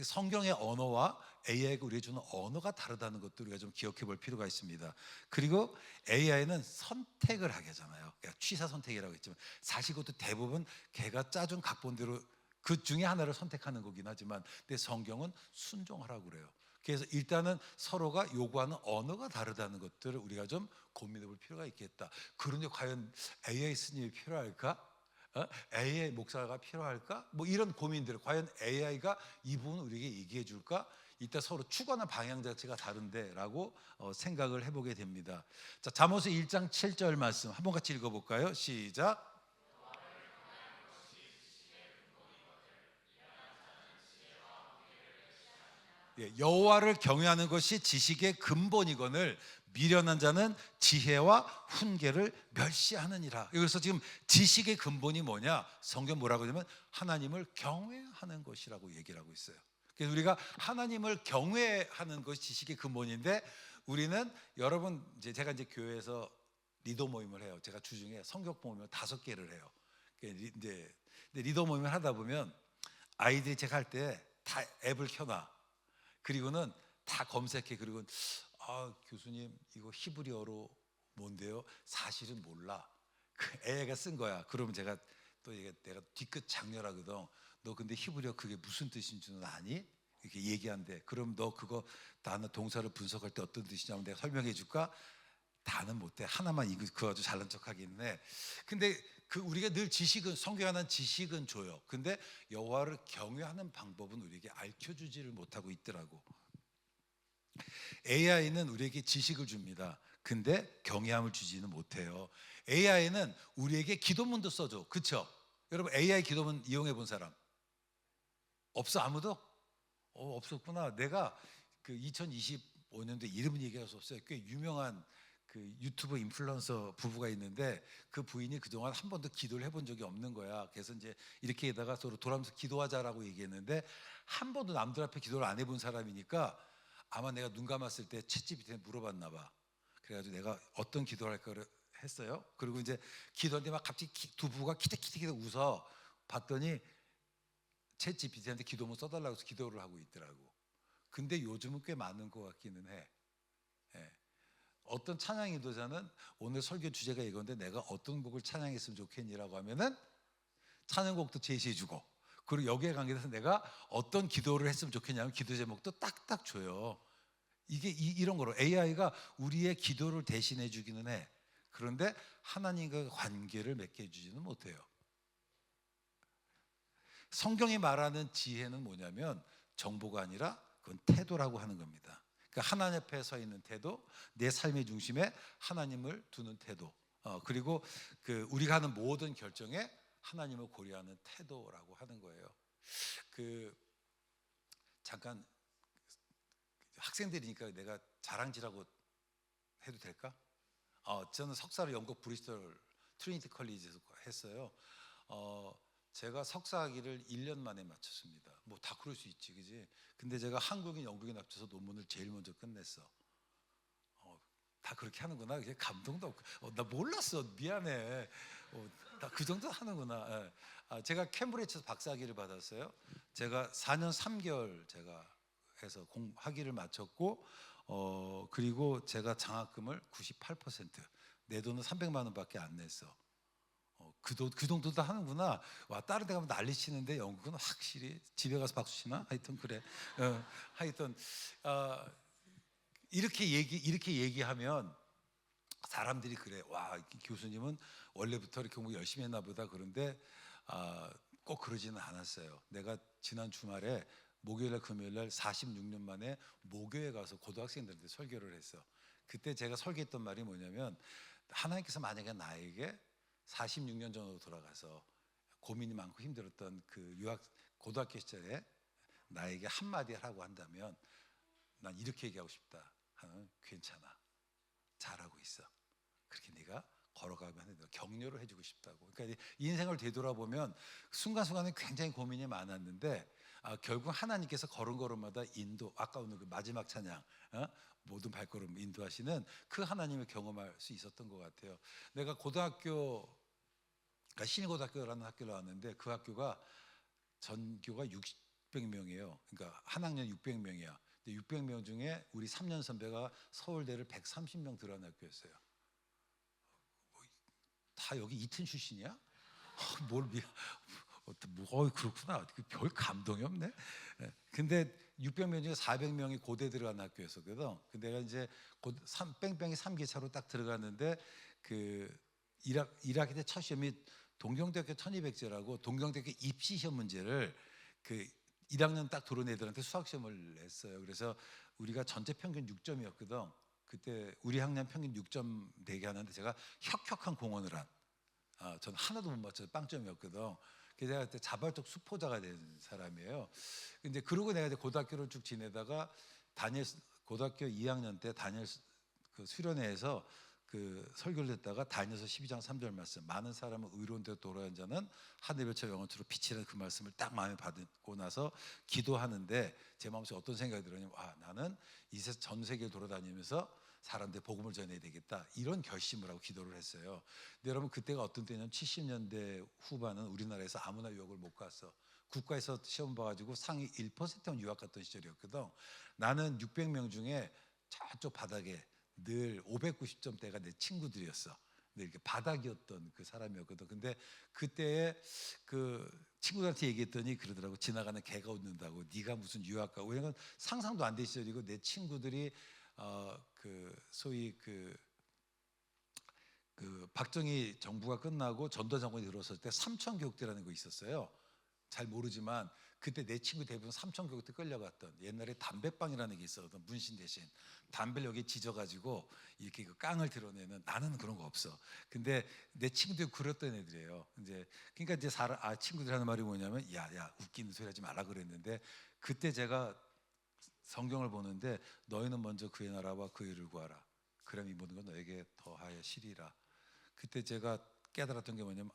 성경의 언어와 AI가 우리에게 주는 언어가 다르다는 것도 우리가 좀 기억해 볼 필요가 있습니다. 그리고 AI는 선택을 하게 하잖아요. 그러니까 취사 선택이라고 했지만 사실 그것도 대부분 걔가 짜준 각본대로 그 중에 하나를 선택하는 거긴 하지만, 근데 성경은 순종하라고 그래요. 그래서 일단은 서로가 요구하는 언어가 다르다는 것들을 우리가 좀 고민해 볼 필요가 있겠다. 그런데 과연 AI 스님이 필요할까? AI 목사가 필요할까? 뭐 이런 고민들, 과연 AI가 이 부분을 우리에게 얘기해 줄까? 이따 서로 추구하는 방향 자체가 다른데 라고 생각을 해보게 됩니다. 자, 잠언서 1장 7절 말씀 한번 같이 읽어볼까요? 시작. 여호와를 경외하는 것이 지식의 근본이거늘 미련한 자는 지혜와 훈계를 멸시하느니라. 그래서 지금 지식의 근본이 뭐냐? 성경 뭐라고 하냐면 하나님을 경외하는 것이라고 얘기를 하고 있어요. 그래서 우리가 하나님을 경외하는 것이 지식의 근본인데, 우리는 여러분 제가 이제 교회에서 리더 모임을 해요. 제가 주중에 성격 모임을 5개를 해요. 이제 리더 모임을 하다 보면 아이들이 제가 할 때 다 앱을 켜놔. 그리고는 다 검색해. 그리고 교수님 이거 히브리어로 뭔데요? 사실은 몰라. 그 애가 쓴 거야. 그러면 제가 또 내가 뒤끝 장렬하거든. 너 근데 히브리어 그게 무슨 뜻인 줄은 아니? 이렇게 얘기한대. 그럼 너 그거 단어 동사를 분석할 때 어떤 뜻이냐면 내가 설명해 줄까? 다는 못해. 하나만 이거 그거 아주 잘난 척하기는 해. 근데 그 우리가 늘 지식은, 성경하는 지식은 줘요. 근데 여호와를 경외하는 방법은 우리에게 알려주지를 못하고 있더라고. AI는 우리에게 지식을 줍니다. 근데 경외함을 주지는 못해요. AI는 우리에게 기도문도 써줘. 그쵸? 여러분 AI 기도문 이용해 본 사람 없어? 아무도? 없었구나. 내가 그 2025년도에 이름 얘기할 수 없어요. 꽤 유명한 그 유튜브 인플루언서 부부가 있는데 그 부인이 그동안 한 번도 기도를 해본 적이 없는 거야. 그래서 이제 이렇게 다가 서로 돌아오면서 기도하자라고 얘기했는데 한 번도 남들 앞에 기도를 안 해본 사람이니까 아마 내가 눈 감았을 때 챗GPT한테 물어봤나 봐. 그래가지고 내가 어떤 기도를 할까 했어요. 그리고 이제 기도하는데 막 갑자기 두 부부가 키득키득 웃어. 봤더니 챗GPT한테 기도문 써달라고 해서 기도를 하고 있더라고. 근데 요즘은 꽤 많은 것 같기는 해. 예. 어떤 찬양 인도자는 오늘 설교 주제가 이건데 내가 어떤 곡을 찬양했으면 좋겠니라고 하면은 찬양곡도 제시해주고, 그리고 여기에 관계돼서 내가 어떤 기도를 했으면 좋겠냐면 기도 제목도 딱딱 줘요. 이게 이런 거로 AI가 우리의 기도를 대신해 주기는 해. 그런데 하나님과 관계를 맺게 해주지는 못해요. 성경이 말하는 지혜는 뭐냐면 정보가 아니라 그건 태도라고 하는 겁니다. 그러니까 하나님 앞에 서 있는 태도, 내 삶의 중심에 하나님을 두는 태도, 그리고 그 우리가 하는 모든 결정에 하나님을 고려하는 태도라고 하는 거예요. 그 잠깐 학생들이니까 내가 자랑질하고 해도 될까? 저는 석사를 영국 브리스톨 트리니티 컬리지에서 했어요. 제가 석사학위를 1년 만에 마쳤습니다. 뭐 다 그럴 수 있지, 그지? 근데 제가 한국인, 영국인 합쳐서 논문을 제일 먼저 끝냈어. 다 그렇게 하는구나. 그게 감동도 없고, 나 몰랐어. 미안해. 나 그 정도 하는구나. 예. 제가 캠브리지에서 박사학위를 받았어요. 제가 4년 3개월 제가 해서 학위를 마쳤고, 그리고 제가 장학금을 98%, 내 돈은 300만 원밖에 안 냈어. 그 정도도 하는구나. 와, 다른 데 가면 난리 치는데 영국은 확실히 집에 가서 박수 치나? 하여튼 그래. 하여튼 이렇게 얘기하면 사람들이 그래. 와, 교수님은 원래부터 이렇게 공부 열심히 했나 보다. 그런데 꼭 그러지는 않았어요. 내가 지난 주말에 목요일날 금요일날 46년 만에 모교에 가서 고등학생들한테 설교를 했어. 그때 제가 설교했던 말이 뭐냐면, 하나님께서 만약에 나에게 46년 전으로 돌아가서 고민이 많고 힘들었던 그 고등학교 시절에 나에게 한마디 하라고 한다면 난 이렇게 얘기하고 싶다. 괜찮아, 잘하고 있어. 그렇게 네가 걸어가면 내가 격려를 해주고 싶다고. 그러니까 이 인생을 되돌아보면 순간순간에 굉장히 고민이 많았는데, 결국 하나님께서 걸음걸음마다 인도, 아까 오늘 그 마지막 찬양, 모든 발걸음 인도하시는 그 하나님을 경험할 수 있었던 것 같아요. 내가 고등학교, 그러니까 신일고등학교라는 학교를 나왔는데, 그 학교가 전교가 600명이에요. 그러니까 한 학년 600명이야. 600명 중에 우리 3년 선배가 서울대를 130명 들어간 학교였어요. 다 여기 이튼 출신이야? 그렇구나. 별 감동이 없네. 근데 600명 중에 400명이 고대 들어간 학교였었거든. 근데 내가 이제 뺑뺑이 3기차로 딱 들어갔는데, 그 1학기 때 첫 시험이 동경대학교 1200제라고 동경대학교 입시 시험 문제를 그 1학년 딱 들어온 애들한테 수학 시험을 냈어요. 그래서 우리가 전체 평균 6점이었거든. 그때 우리 학년 평균 6점 내게 하는데 제가 혁혁한 공헌을 한. 저는 하나도 못 맞춰서 빵점이었거든. 그래서 제가 그때 자발적 수포자가 된 사람이에요. 근데 그러고 내가 이제 고등학교를 쭉 지내다가 고등학교 2학년 때 다니엘 그 수련회에서 그 설교를 했다가 다니엘서 12장 3절 말씀, 많은 사람은 의로운 데로 돌아간 자는 하늘별처럼 영원토로 빛이라는 그 말씀을 딱 마음에 받고 나서 기도하는데, 제 마음속에 어떤 생각이 들었냐면, 나는 이제 전 세계를 돌아다니면서 사람들 복음을 전해야 되겠다, 이런 결심을 하고 기도를 했어요. 근데 여러분, 그때가 어떤 때냐면 70년대 후반은 우리나라에서 아무나 유학을 못 갔어. 국가에서 시험 봐가지고 상위 1%만 유학 갔던 시절이었거든. 나는 600명 중에 저쪽 바닥에 늘 590점대가 내 친구들이었어. 늘 이렇게 바닥이었던 그 사람이었거든. 근데 그때 그 친구들한테 얘기했더니 그러더라고. 지나가는 개가 웃는다고. 네가 무슨 유학 가고. 왜냐면 상상도 안 될 시절이고, 내 친구들이 그 소위 그 박정희 정부가 끝나고 전두환 정권이 들어섰을 때 삼천교육대라는 거 있었어요. 잘 모르지만 그때 내 친구 대부분 삼천교육대 끌려갔던, 옛날에 담배빵이라는 게 있었거든. 문신 대신 담배를 여기 지져가지고 이렇게 그 깡을 드러내는, 나는 그런 거 없어. 근데 내 친구들이 그랬던 애들이에요. 그러니까 이제 친구들이 하는 말이 뭐냐면, 야 웃기는 소리 하지 말라 그랬는데, 그때 제가 성경을 보는데, 너희는 먼저 그의 나라와 그 일을 구하라. 그럼 이 모든 건 너에게 더하여 시리라. 그때 제가 깨달았던 게 뭐냐면,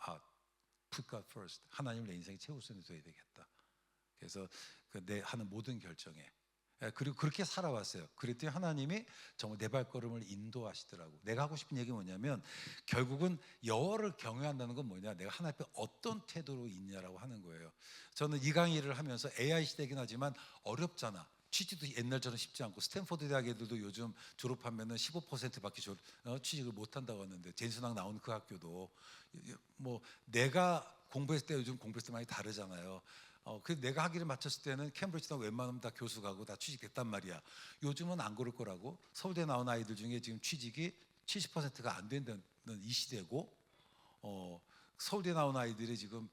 put God first. 하나님을 내 인생의 최우선에 둬야 되겠다. 그래서 내 하는 모든 결정에, 그리고 그렇게 살아왔어요. 그랬더니 하나님이 정말 내 발걸음을 인도하시더라고. 내가 하고 싶은 얘기 뭐냐면, 결국은 여호와를 경외한다는 건 뭐냐, 내가 하나님 앞에 어떤 태도로 있냐라고 하는 거예요. 저는 이 강의를 하면서 AI 시대긴 하지만 어렵잖아. 취직도 옛날처럼 쉽지 않고, 스탠포드 대학 애들도 요즘 졸업하면은 15%밖에 취직을 못 한다고 하는데, 제인순학 나온 그 학교도 뭐 내가 공부했을 때 요즘 공부했을 때 많이 다르잖아요. 그 내가 학위를 마쳤을 때는 캠브리지나 웬만하면 다 교수 가고 다 취직됐단 말이야. 요즘은 안 그럴 거라고. 서울대 나온 아이들 중에 지금 취직이 70%가 안 된다는 이 시대고, 서울대 나온 아이들이 지금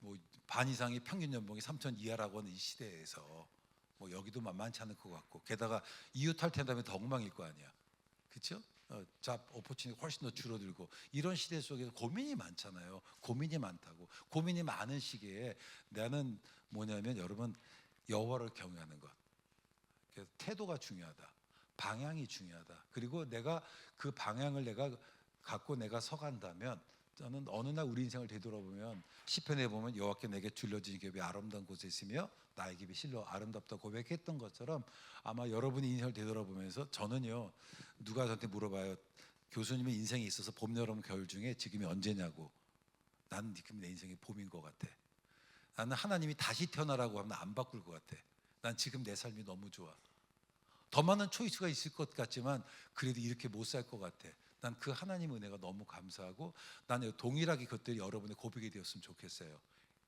뭐 반 이상이 평균 연봉이 3천 이하라고 하는 이 시대에서 뭐 여기도 만만치 않을 것 같고, 게다가 이웃 탈퇴하면 더 엉망일 거 아니야, 그렇죠? 잡 오퍼튜니티 훨씬 더 줄어들고, 이런 시대 속에서 고민이 많잖아요. 고민이 많다고. 고민이 많은 시기에 나는 뭐냐면, 여러분, 여호와를 경외하는 것. 그래서 태도가 중요하다. 방향이 중요하다. 그리고 내가 그 방향을 내가 갖고 내가 서간다면, 저는 어느 날 우리 인생을 되돌아보면 시편에 보면 여호와께 내게 둘러진 겹이 아름다운 곳에 있으며 나의 깁이 실로 아름답다 고백했던 것처럼, 아마 여러분이 인생을 되돌아보면서, 저는요, 누가 저한테 물어봐요. 교수님의 인생에 있어서 봄, 여름, 겨울 중에 지금이 언제냐고. 나는 지금 내 인생이 봄인 것 같아. 나는 하나님이 다시 태어나라고 하면 안 바꿀 것 같아. 난 지금 내 삶이 너무 좋아. 더 많은 초이스가 있을 것 같지만 그래도 이렇게 못 살 것 같아. 난 그 하나님 은혜가 너무 감사하고, 나는 동일하게 그것들이 여러분의 고백이 되었으면 좋겠어요.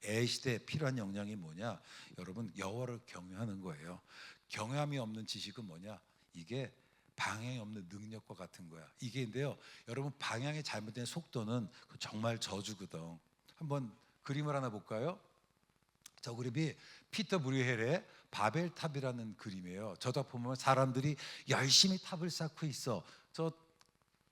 애시대에 필요한 역량이 뭐냐? 여러분, 여호와를 경외하는 거예요. 경외함이 없는 지식은 뭐냐? 이게 방향이 없는 능력과 같은 거야. 이게인데요, 여러분, 방향이 잘못된 속도는 정말 저주거든. 한번 그림을 하나 볼까요? 저 그림이 피터 브루헬의 바벨탑이라는 그림이에요. 저다 보면 사람들이 열심히 탑을 쌓고 있어.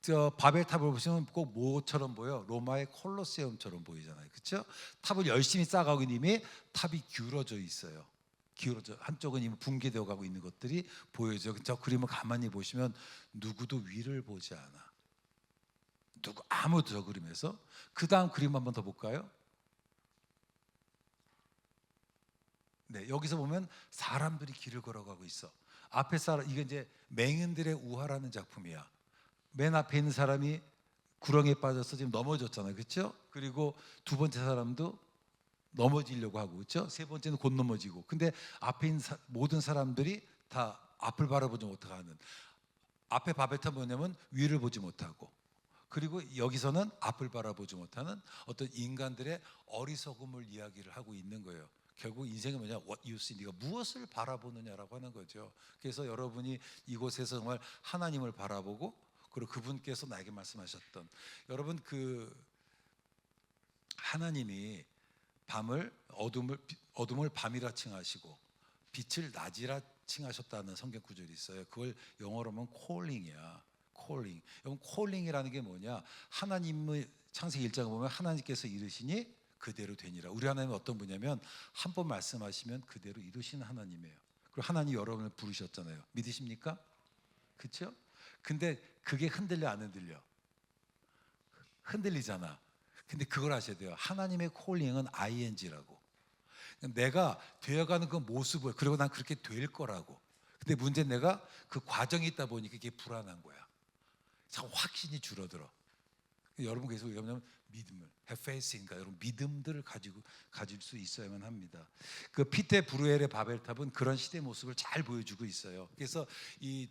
저 바벨탑을 보시면 꼭 뭐처럼 보여? 로마의 콜로세움처럼 보이잖아요, 그렇죠? 탑을 열심히 쌓아가고 있는 이미 탑이 기울어져 있어요. 기울어져, 한쪽은 이미 붕괴되어 가고 있는 것들이 보여져. 저 그림을 가만히 보시면 누구도 위를 보지 않아. 아무도 저 그림에서. 그 다음 그림 한번 더 볼까요? 네, 여기서 보면 사람들이 길을 걸어가고 있어. 앞에 사람, 이게 이제 맹인들의 우화라는 작품이야. 맨 앞에 있는 사람이 구렁이에 빠져서 지금 넘어졌잖아요, 그렇죠? 그리고 두 번째 사람도 넘어지려고 하고, 그렇죠? 세 번째는 곧 넘어지고. 근데 앞에 있는 모든 사람들이 다 앞을 바라보지 못하는, 앞에 바벨탑 뭐냐면 위를 보지 못하고, 그리고 여기서는 앞을 바라보지 못하는 어떤 인간들의 어리석음을 이야기를 하고 있는 거예요. 결국 인생은 뭐냐? What you see, 네가 무엇을 바라보느냐라고 하는 거죠. 그래서 여러분이 이곳에서 정말 하나님을 바라보고, 그리고 그분께서 나에게 말씀하셨던, 여러분, 그 하나님이 어둠을 밤이라 칭하시고 빛을 낮이라 칭하셨다는 성경 구절이 있어요. 그걸 영어로 하면 calling이야. calling. 여러분, calling이라는 게 뭐냐? 하나님의 창세기 1장에 보면 하나님께서 이르시니 그대로 되니라. 우리 하나님은 어떤 분이냐면 한 번 말씀하시면 그대로 이루시는 하나님이에요. 그리고 하나님 여러분을 부르셨잖아요. 믿으십니까? 그렇죠? 근데 그게 흔들려 안 흔들려? 흔들리잖아. 근데 그걸 아셔야 돼요. 하나님의 콜링은 ing라고. 내가 되어가는 그 모습을, 그리고 난 그렇게 될 거라고. 근데 문제는 내가 그 과정이 있다 보니까 이게 불안한 거야. 참 확신이 줄어들어. 여러분, 그래서 우리가 믿음을, have faith인가, 여러분, 믿음들을 가질 수 있어야만 합니다. 그 피테 브루엘의 바벨탑은 그런 시대 모습을 잘 보여주고 있어요. 그래서 이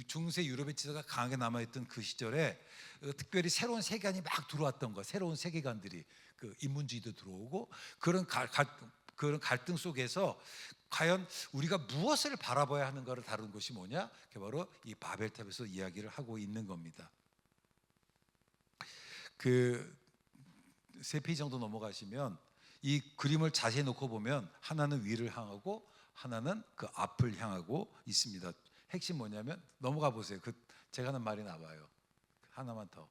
중세 유럽의 지사가 강하게 남아있던 그 시절에 특별히 새로운 세계관이 막 들어왔던 거, 새로운 세계관들이, 그 인문주의도 들어오고, 그런 갈등 속에서 과연 우리가 무엇을 바라봐야 하는가를 다루는 것이 뭐냐? 그게 바로 이 바벨탑에서 이야기를 하고 있는 겁니다. 그 세 페이지 정도 넘어가시면 이 그림을 자세히 놓고 보면 하나는 위를 향하고 하나는 그 앞을 향하고 있습니다. 핵심 뭐냐면, 넘어가 보세요. 제가 하는 말이 나와요. 하나만 더.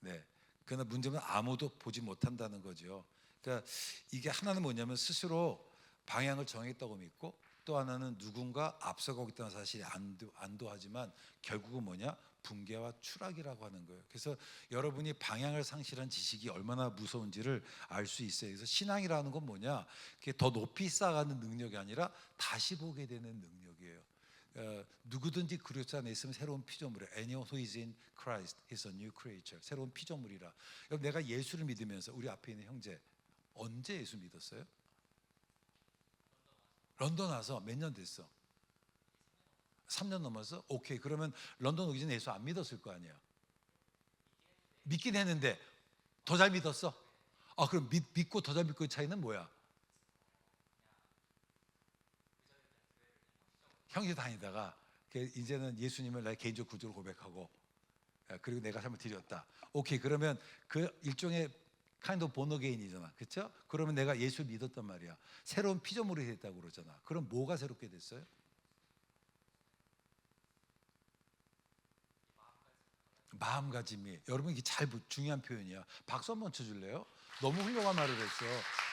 네. 그러나 문제는 아무도 보지 못한다는 거죠. 그러니까 이게 하나는 뭐냐면 스스로 방향을 정했다고 믿고, 또 하나는 누군가 앞서가고 있다는 사실이 안도하지만 결국은 뭐냐? 붕괴와 추락이라고 하는 거예요. 그래서 여러분이 방향을 상실한 지식이 얼마나 무서운지를 알 수 있어요. 그래서 신앙이라는 건 뭐냐? 그게 더 높이 쌓아가는 능력이 아니라 다시 보게 되는 능력이에요. 누구든지 그리스도 안에 있으면 새로운 피조물이에요. Anyone who is in Christ is a new creature. 새로운 피조물이라. 내가 예수를 믿으면서, 우리 앞에 있는 형제 언제 예수 믿었어요? 런던 와서 몇 년 됐어? 3년 넘었어? 오케이. 그러면 런던 오기 전에 예수 안 믿었을 거 아니야. 믿긴 했는데 더 잘 믿었어? 그럼 믿고 더 잘 믿고의 차이는 뭐야? 형제 다니다가 이제는 예수님을 나의 개인적 구주로 고백하고, 그리고 내가 삶을 드렸다. 오케이. 그러면 그 일종의 kind of born again이잖아. 그렇죠? 그러면 내가 예수를 믿었단 말이야. 새로운 피조물이 됐다고 그러잖아. 그럼 뭐가 새롭게 됐어요? 마음가짐이. 여러분 이게 중요한 표현이야. 박수 한번 쳐줄래요? 너무 훌륭한 말을 했어.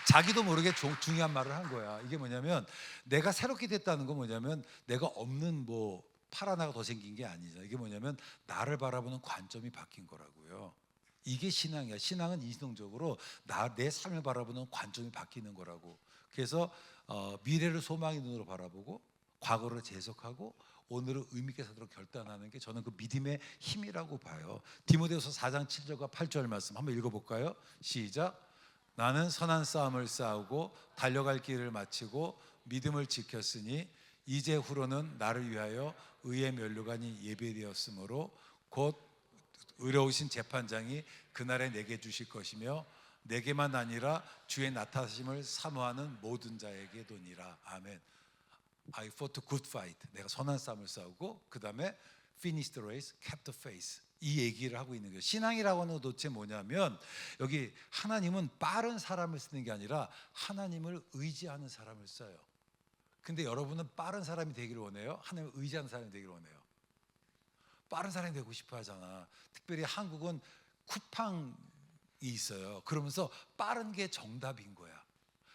자기도 모르게 중요한 말을 한 거야. 이게 뭐냐면 내가 새롭게 됐다는 건 뭐냐면 내가 없는 뭐 팔 하나가 더 생긴 게 아니잖아. 이게 뭐냐면 나를 바라보는 관점이 바뀐 거라고요. 이게 신앙이야. 신앙은 이성적으로 내 삶을 바라보는 관점이 바뀌는 거라고. 그래서 미래를 소망의 눈으로 바라보고 과거를 재석하고 오늘을 의미 있게 살도록 결단하는 게 저는 그 믿음의 힘이라고 봐요. 디모데후서 4장 7절과 8절 말씀 한번 읽어볼까요? 시작. 나는 선한 싸움을 싸우고 달려갈 길을 마치고 믿음을 지켰으니 이제 후로는 나를 위하여 의의 면류관이 예배되었으므로 곧 의로우신 재판장이 그날에 내게 주실 것이며 내게만 아니라 주의 나타나심을 사모하는 모든 자에게 도니라. 아멘. I fought a good fight. 내가 선한 싸움을 싸우고 그 다음에 finished the race, kept the faith. 이 얘기를 하고 있는 거예요. 신앙이라고 하는 건 도대체 뭐냐면 여기 하나님은 빠른 사람을 쓰는 게 아니라 하나님을 의지하는 사람을 써요. 근데 여러분은 빠른 사람이 되기를 원해요? 하나님을 의지하는 사람이 되기를 원해요? 빠른 사람이 되고 싶어 하잖아. 특별히 한국은 쿠팡이 있어요. 그러면서 빠른 게 정답인 거야.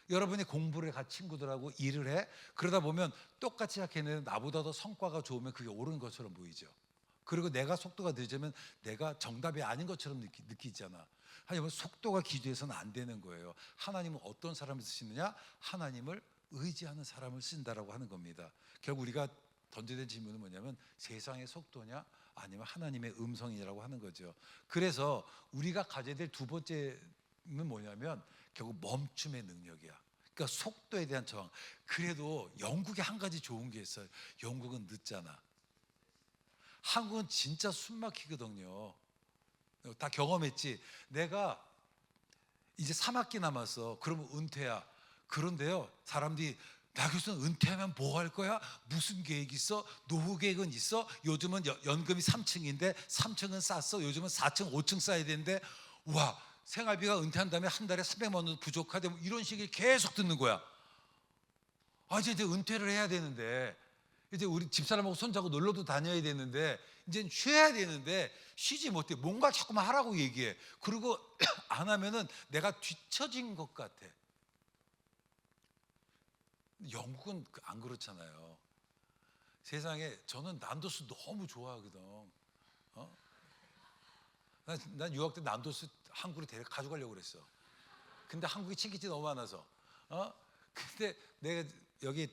여러분이 공부를 해 친구들하고 일을 해. 그러다 보면 똑같이 걔네는 나보다 더 성과가 좋으면 그게 옳은 것처럼 보이죠. 그리고 내가 속도가 늦으면 내가 정답이 아닌 것처럼 느끼잖아. 하지만 속도가 기준에서는 안 되는 거예요. 하나님은 어떤 사람을 쓰시느냐? 하나님을 의지하는 사람을 쓴다라고 하는 겁니다. 결국 우리가 던져야 될 질문은 뭐냐면 세상의 속도냐 아니면 하나님의 음성이라고 하는 거죠. 그래서 우리가 가져야 될 두 번째는 뭐냐면 결국 멈춤의 능력이야. 그러니까 속도에 대한 저항. 그래도 영국에 한 가지 좋은 게 있어요. 영국은 늦잖아. 한국은 진짜 숨 막히거든요. 다 경험했지. 내가 이제 3학기 남았어. 그러면 은퇴야. 그런데요, 사람들이 나 교수는 은퇴하면 뭐 할 거야? 무슨 계획 있어? 노후 계획은 있어? 요즘은 연금이 3층인데 3층은 쌌어. 요즘은 4층, 5층 쌓아야 되는데 와, 생활비가 은퇴한 다음에 한 달에 300만 원 부족하대. 뭐 이런 식의 계속 듣는 거야. 아, 이제 은퇴를 해야 되는데 이제 우리 집사람하고 손잡고 놀러도 다녀야 되는데 이제 쉬어야 되는데 쉬지 못해. 뭔가 자꾸만 하라고 얘기해. 그리고 안 하면은 내가 뒤처진 것 같아. 영국은 안 그렇잖아요. 세상에 저는 난도스 너무 좋아하거든. 난 유학 때 난도스 한국으로 가져가려고 그랬어. 근데 한국에 치킨집이 너무 많아서. 근데 내가 여기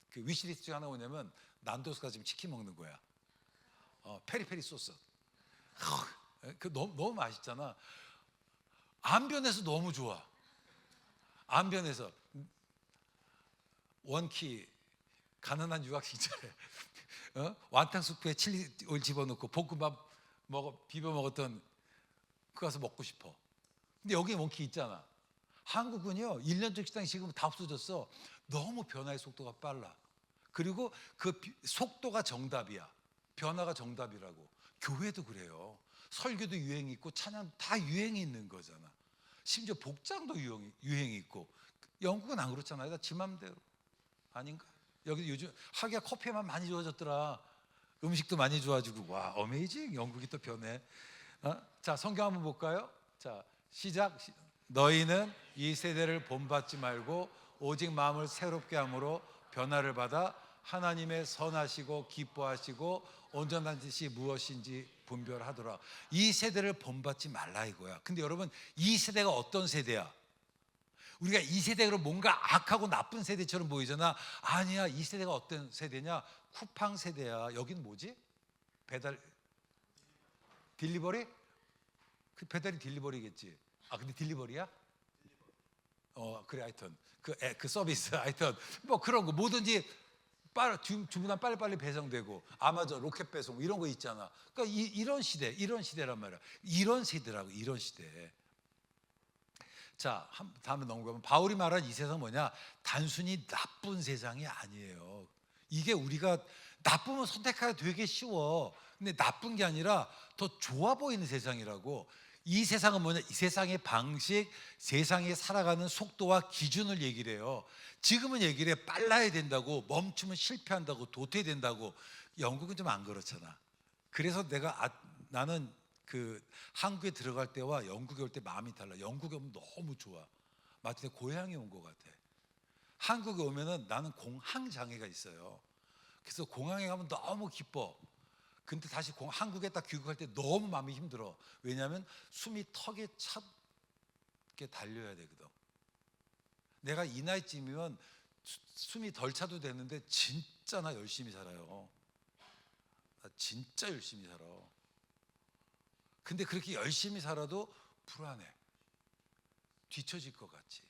그 위시리스트 하나 오냐면 난도스가 지금 치킨 먹는 거야. 페리페리 소스. 그 너무 맛있잖아. 안변에서 너무 좋아. 안변에서 원키 가난한 유학 시절에 완탕 수프에 칠리를 집어넣고 볶음밥 비벼 먹었던 그 가서 먹고 싶어. 근데 여기 원키 있잖아. 한국은요 1년적 식당이 지금 다 없어졌어. 너무 변화의 속도가 빨라. 그리고 그 속도가 정답이야. 변화가 정답이라고. 교회도 그래요. 설교도 유행이 있고 찬양 다 유행이 있는 거잖아. 심지어 복장도 유행이 있고. 영국은 안 그렇잖아요. 다 지 맘대로. 아닌가? 여기 요즘 하기야 커피만 많이 좋아졌더라. 음식도 많이 좋아지고. 와, 어메이징. 영국이 또 변해. 자, 성경 한번 볼까요? 자, 시작. 너희는 이 세대를 본받지 말고 오직 마음을 새롭게 함으로 변화를 받아 하나님의 선하시고 기뻐하시고 온전한 뜻이 무엇인지 분별하더라. 이 세대를 본받지 말라 이거야. 근데 여러분, 이 세대가 어떤 세대야? 우리가 이 세대로 뭔가 악하고 나쁜 세대처럼 보이잖아. 아니야. 이 세대가 어떤 세대냐? 쿠팡 세대야. 여긴 뭐지? 배달 딜리버리? 그 배달이 딜리버리겠지. 근데 딜리버리야? 그래. 하여튼 그 서비스 하여튼 뭐 그런 거 뭐든지 주문하면 빨리빨리 배송되고 아마존 로켓 배송 이런 거 있잖아. 그러니까 이런 시대란 말이야. 이런 세대라고. 이런 시대. 자, 다음에 넘어가면 바울이 말한 이 세상은 뭐냐? 단순히 나쁜 세상이 아니에요. 이게 우리가 나쁘면 선택하기 되게 쉬워. 근데 나쁜 게 아니라 더 좋아 보이는 세상이라고. 이 세상은 뭐냐? 이 세상의 방식, 세상에 살아가는 속도와 기준을 얘기를 해요. 지금은 얘기를 해. 빨라야 된다고, 멈추면 실패한다고, 도태된다고. 영국은 좀 안 그렇잖아. 그래서 나는 그 한국에 들어갈 때와 영국에 올 때 마음이 달라. 영국에 오면 너무 좋아. 마치 내 고향에 온 것 같아. 한국에 오면은 나는 공항 장애가 있어요. 그래서 공항에 가면 너무 기뻐. 근데 다시 한국에 딱 귀국할 때 너무 마음이 힘들어. 왜냐하면 숨이 턱에 차게 달려야 되거든. 내가 이 나이쯤이면 숨이 덜 차도 되는데 진짜 나 열심히 살아요. 나 진짜 열심히 살아. 근데 그렇게 열심히 살아도 불안해. 뒤처질 것 같지.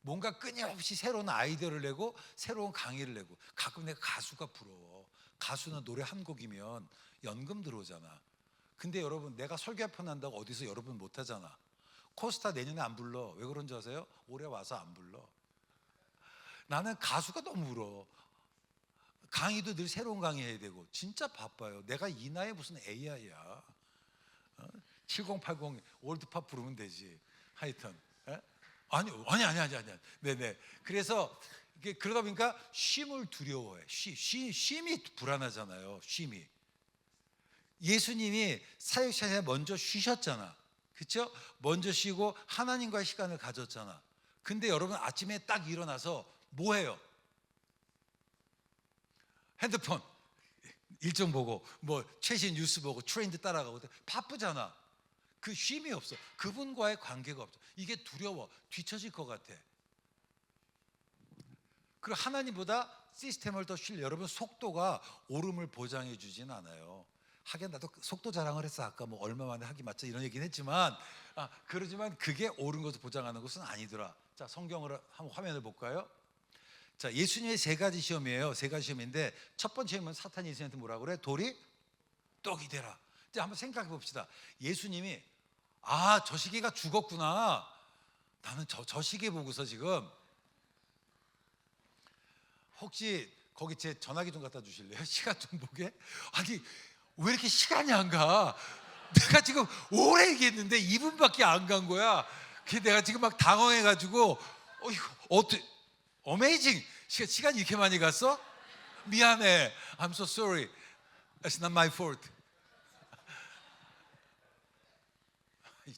뭔가 끊임없이 새로운 아이디어를 내고 새로운 강의를 내고. 가끔 내가 가수가 부러워. 가수는 노래 한 곡이면 연금 들어오잖아. 근데 여러분, 내가 설교 한 편 한다고 어디서 여러분 못 하잖아. 코스타 내년에 안 불러. 왜 그런지 아세요? 올해 와서 안 불러. 나는 가수가 너무 부러워. 강의도 늘 새로운 강의 해야 되고. 진짜 바빠요. 내가 이 나이에 무슨 AI야. 7080 올드팝 부르면 되지. 하여튼. 에? 아니. 네네. 그래서 그러다 보니까 쉼을 두려워해. 쉼이 불안하잖아요. 쉼이. 예수님이 사역 시간에 먼저 쉬셨잖아. 그렇죠? 먼저 쉬고 하나님과의 시간을 가졌잖아. 근데 여러분, 아침에 딱 일어나서 뭐 해요? 핸드폰 일정 보고, 뭐 최신 뉴스 보고, 트렌드 따라가고. 바쁘잖아. 그 쉼이 없어. 그분과의 관계가 없어. 이게 두려워. 뒤처질 것 같아. 그리고 하나님보다 시스템을 더 신뢰. 여러분, 속도가 오름을 보장해 주진 않아요. 하긴 나도 속도 자랑을 했어. 아까 뭐 얼마 만에 하기 맞죠? 이런 얘기는 했지만, 그러지만 그게 옳은 것을 보장하는 것은 아니더라. 자, 성경을 한번 화면을 볼까요? 자, 예수님의 세 가지 시험이에요. 세 가지 시험인데, 첫 번째 시험은 사탄이 예수님한테 뭐라 그래? 돌이 떡이 되라. 자, 한번 생각해 봅시다. 예수님이 저 시계가 죽었구나. 나는 저 시계 보고서 지금, 혹시 거기 제 전화기 좀 갖다 주실래요? 시간 좀 보게. 아니, 왜 이렇게 시간이 안 가? 내가 지금 오래 얘기했는데 2분밖에 안 간 거야. 그래서 내가 지금 막 당황해가지고, 이거 어떻게, 어메이징. 시간이 이렇게 많이 갔어? 미안해. I'm so sorry. It's not my fault.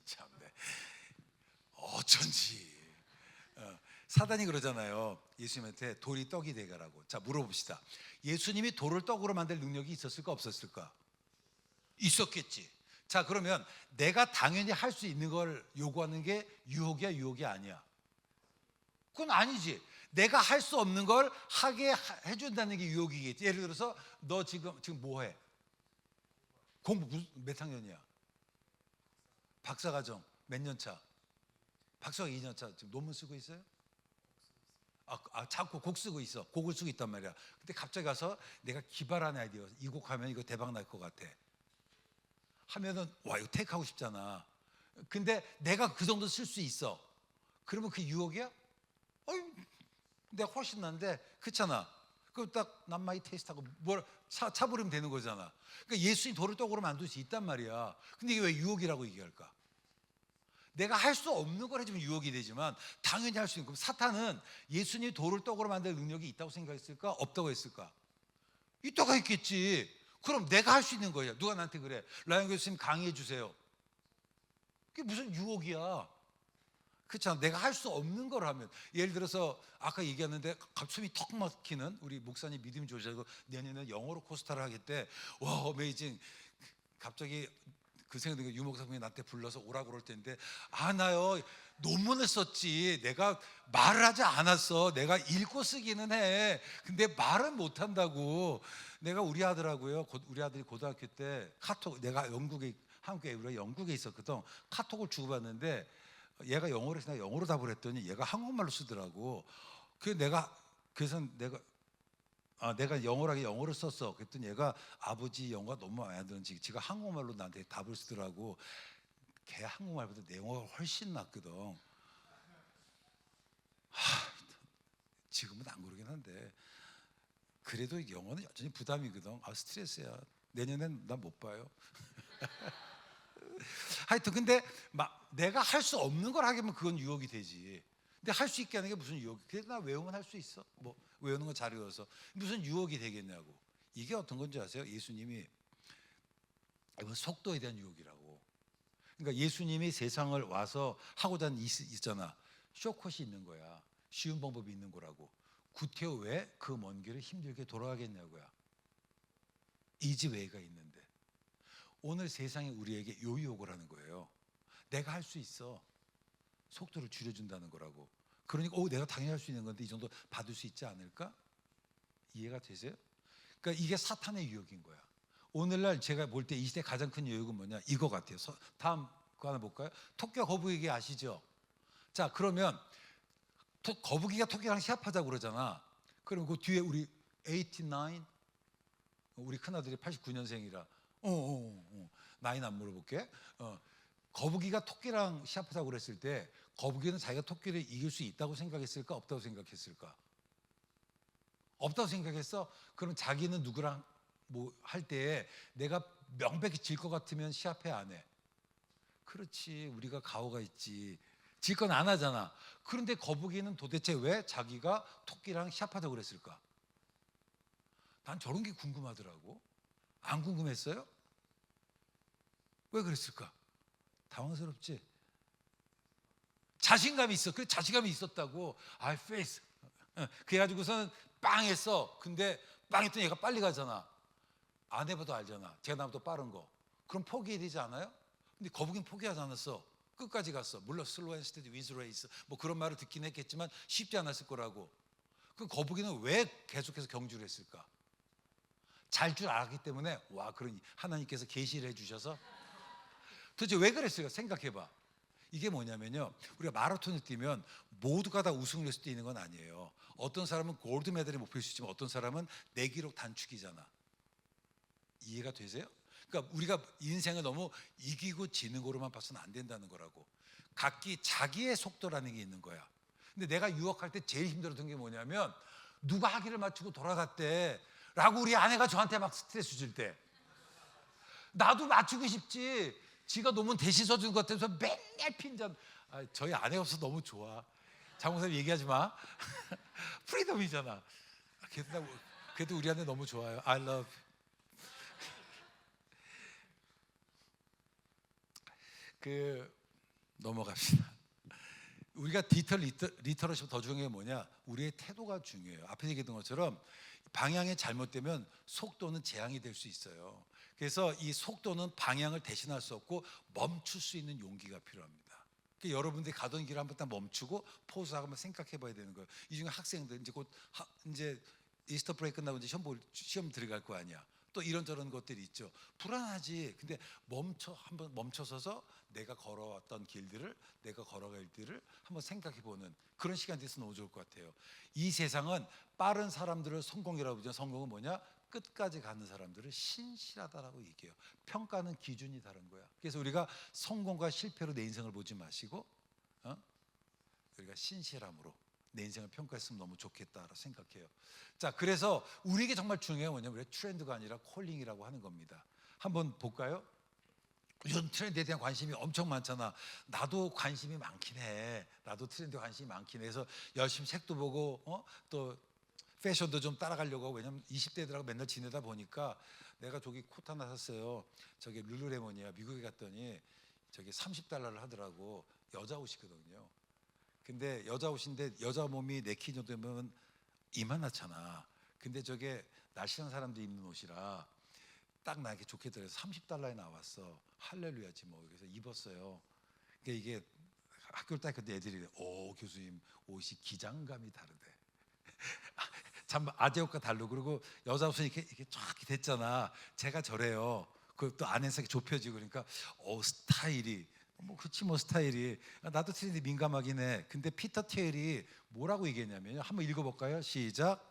참네. 어쩐지. 사단이 그러잖아요. 예수님한테 돌이 떡이 되가라고. 자, 물어봅시다. 예수님이 돌을 떡으로 만들 능력이 있었을까 없었을까? 있었겠지. 자, 그러면 내가 당연히 할 수 있는 걸 요구하는 게 유혹이야, 유혹이 아니야? 그건 아니지. 내가 할 수 없는 걸 하게 해준다는 게 유혹이겠지. 예를 들어서 너 지금 뭐 해? 공부 몇 학년이야? 박사과정 몇 년 차? 박사가 2년 차. 지금 논문 쓰고 있어요? 자꾸 곡 쓰고 있어. 곡을 쓰고 있단 말이야. 근데 갑자기 가서 내가 기발한 아이디어, 이 곡 하면 이거 대박 날 것 같아 하면은, 와, 이거 테이크하고 싶잖아. 근데 내가 그 정도 쓸 수 있어. 그러면 그게 유혹이야? 내가 훨씬 난데, 그렇잖아. 그럼 딱 남마이 테스트하고 차 부르면 되는 거잖아. 그러니까 예수님 돌을 떡으로 만들 수 있단 말이야. 근데 이게 왜 유혹이라고 얘기할까? 내가 할 수 없는 걸 해주면 유혹이 되지만 당연히 할 수 있는. 그럼 사탄은 예수님이 돌을 떡으로 만들 능력이 있다고 생각했을까? 없다고 했을까? 있다고 했겠지. 그럼 내가 할 수 있는 거야. 누가 나한테 그래? 라이언 교수님 강의해 주세요. 그게 무슨 유혹이야? 그렇잖아. 내가 할 수 없는 걸 하면. 예를 들어서 아까 얘기했는데 숨이 턱 막히는 우리 목사님 믿음 조절고 내년에 영어로 코스타를 하겠대. 와, 어메이징. 갑자기 그 생각이 유 목사님이 나한테 불러서 오라고 그럴 텐데, 나요 논문을 썼지. 내가 말을 하지 않았어. 내가 읽고 쓰기는 해. 근데 말은 못 한다고. 내가 우리 아들하고요. 우리 아들이 고등학교 때 카톡, 내가 한국에 우리가 영국에 있었거든. 카톡을 주고받는데 얘가 영어로 해서 내가 영어로 답을 했더니 얘가 한국말로 쓰더라고. 그래서 내가 영어를 썼어. 그랬더니 얘가 아버지 영어가 너무 마음에 안 드는지 지가 한국말로 나한테 답을 쓰더라고. 걔 한국말보다 내 영어가 훨씬 낫거든. 지금은 안 그러긴 한데 그래도 영어는 여전히 부담이거든. 스트레스야. 내년엔 난 못 봐요. 하여튼 근데 막 내가 할 수 없는 걸 하게 하면 그건 유혹이 되지. 근데 할 수 있게 하는 게 무슨 유혹이? 그래서 나 외우면 할 수 있어. 뭐 외우는 거 잘 외워서 무슨 유혹이 되겠냐고. 이게 어떤 건지 아세요? 예수님이 이건 속도에 대한 유혹이라고. 그러니까 예수님이 세상을 와서 하고자 하는 있잖아. 쇼컷이 있는 거야. 쉬운 방법이 있는 거라고. 구태여 왜 그 먼 길을 힘들게 돌아가겠냐고야. 이지웨이가 있는데. 오늘 세상이 우리에게 요 유혹을 하는 거예요. 내가 할 수 있어. 속도를 줄여준다는 거라고. 그러니까 내가 당연히 할 수 있는 건데 이 정도 받을 수 있지 않을까? 이해가 되세요? 그러니까 이게 사탄의 유혹인 거야. 오늘날 제가 볼 때 이 시대 가장 큰 유혹은 뭐냐? 이거 같아요. 다음 거 하나 볼까요? 토끼와 거북이 아시죠? 자, 그러면 거북이가 토끼랑 시합하자고 그러잖아. 그럼 그 뒤에 우리 89, 우리 큰아들이 89년생이라 나이는 안 물어볼게. 거북이가 토끼랑 시합하자고 그랬을 때 거북이는 자기가 토끼를 이길 수 있다고 생각했을까? 없다고 생각했을까? 없다고 생각했어? 그럼 자기는 누구랑 뭐 할 때 내가 명백히 질 것 같으면 시합해 안 해? 그렇지, 우리가 가오가 있지. 질 건 안 하잖아. 그런데 거북이는 도대체 왜 자기가 토끼랑 시합하자고 그랬을까? 난 저런 게 궁금하더라고. 안 궁금했어요? 왜 그랬을까? 당황스럽지? 자신감이 있어. 그 자신감이 있었다고. I face. 그래가지고서는 빵 했어. 근데 빵 했더니 얘가 빨리 가잖아. 안 해봐도 알잖아. 제가 나보다 빠른 거. 그럼 포기해야 되지 않아요? 근데 거북이는 포기하지 않았어. 끝까지 갔어. 물론 슬로우 앤 스테디 윈즈 레이스 뭐 그런 말을 듣긴 했겠지만 쉽지 않았을 거라고. 그 거북이는 왜 계속해서 경주를 했을까? 잘 줄 알았기 때문에. 와, 그러니 하나님께서 계시를 해주셔서. 도대체 왜 그랬을까? 생각해봐. 이게 뭐냐면요, 우리가 마라톤을 뛰면 모두가 다 우승을 해서 뛰는 건 아니에요. 어떤 사람은 골드 메달이 목표일 수 있지만 어떤 사람은 내 기록 단축이잖아. 이해가 되세요? 그러니까 우리가 인생을 너무 이기고 지는 거로만 봐서는 안 된다는 거라고. 각기 자기의 속도라는 게 있는 거야. 근데 내가 유학할 때 제일 힘들었던 게 뭐냐면 누가 학위를 마치고 돌아갔대 라고 우리 아내가 저한테 막 스트레스 줄 때 나도 맞추고 싶지. 지가 논문 대신 써준 것 같아서 맨날 핀잔. 저희 아내가 없어서 너무 좋아. 장모님 얘기하지 마. 프리덤이잖아. 그래도 우리 아내 너무 좋아요. I love. 넘어갑시다. 우리가 리터러십 더 중요한 게 뭐냐? 우리의 태도가 중요해요. 앞에 얘기했던 것처럼 방향이 잘못되면 속도는 재앙이 될 수 있어요. 그래서 이 속도는 방향을 대신할 수 없고 멈출 수 있는 용기가 필요합니다. 그러니까 여러분들이 가던 길을 한번 딱 멈추고 포즈하고 한번 생각해 봐야 되는 거예요. 이 중에 학생들 이제 곧 이제 이스터 브레이크 끝나고 이제 시험 들어갈 거 아니야. 또 이런저런 것들이 있죠. 불안하지. 근데 한번 멈춰서서 내가 걸어왔던 길들을, 내가 걸어갈 길을 한번 생각해 보는 그런 시간이 돼서 너무 좋을 것 같아요. 이 세상은 빠른 사람들을 성공이라고 부르죠. 성공은 뭐냐? 끝까지 가는 사람들을 신실하다라고 얘기해요. 평가는 기준이 다른 거야. 그래서 우리가 성공과 실패로 내 인생을 보지 마시고 우리가 신실함으로 내 인생을 평가했으면 너무 좋겠다라고 생각해요. 자, 그래서 우리에게 정말 중요한 건 뭐냐면 트렌드가 아니라 콜링이라고 하는 겁니다. 한번 볼까요? 요즘 트렌드에 대한 관심이 엄청 많잖아. 나도 관심이 많긴 해. 나도 트렌드에 관심이 많긴 해서 열심히 책도 보고 또 패션도 좀 따라가려고 하고. 왜냐면 20대들하고 맨날 지내다 보니까 내가 저기 코트 하나 샀어요. 저기 룰루레몬이야. 미국에 갔더니 저기 $30를 하더라고. 여자 옷이거든요. 근데 여자 옷인데 여자 몸이 내 키 정도 되면 이만하잖아. 근데 저게 날씬한 사람들이 입는 옷이라 딱 나에게 좋게 들어서 $30에 나왔어. 할렐루야지 뭐. 그래서 입었어요. 그러니까 이게 학교를 딱 그때 애들이 오 교수님 옷이 기장감이 다르대. 참 아재옷과 다르고. 그리고 여자 옷은 이렇게 쫙 됐잖아. 제가 저래요. 그또 안에서 이렇게 좁혀지고. 그러니까 스타일이 뭐 그렇지 뭐 스타일이. 나도 트렌드 민감하긴 해. 근데 피터 테일이 뭐라고 얘기했냐면요. 한번 읽어볼까요? 시작.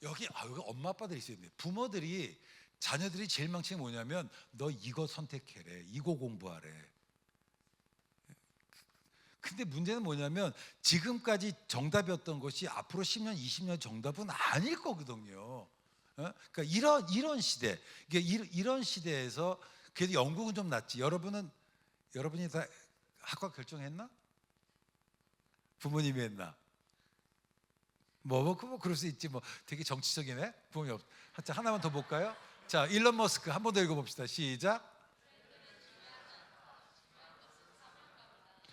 여기 엄마 아빠들이 있어야 돼. 부모들이 자녀들이 제일 망치는 게 뭐냐면 너 이거 선택해래, 이거 공부하래. 근데 문제는 뭐냐면 지금까지 정답이었던 것이 앞으로 10년, 20년 정답은 아닐 거거든요. 그러니까 이런 시대, 이게 이런 시대에서 그래도 영국은 좀 낫지. 여러분이 다 학과 결정했나? 부모님이 했나? 뭐 그럴 수 있지. 뭐 되게 정치적이네. 부모님 없. 자, 하나만 더 볼까요? 자, 일론 머스크 한 번 더 읽어봅시다. 시작.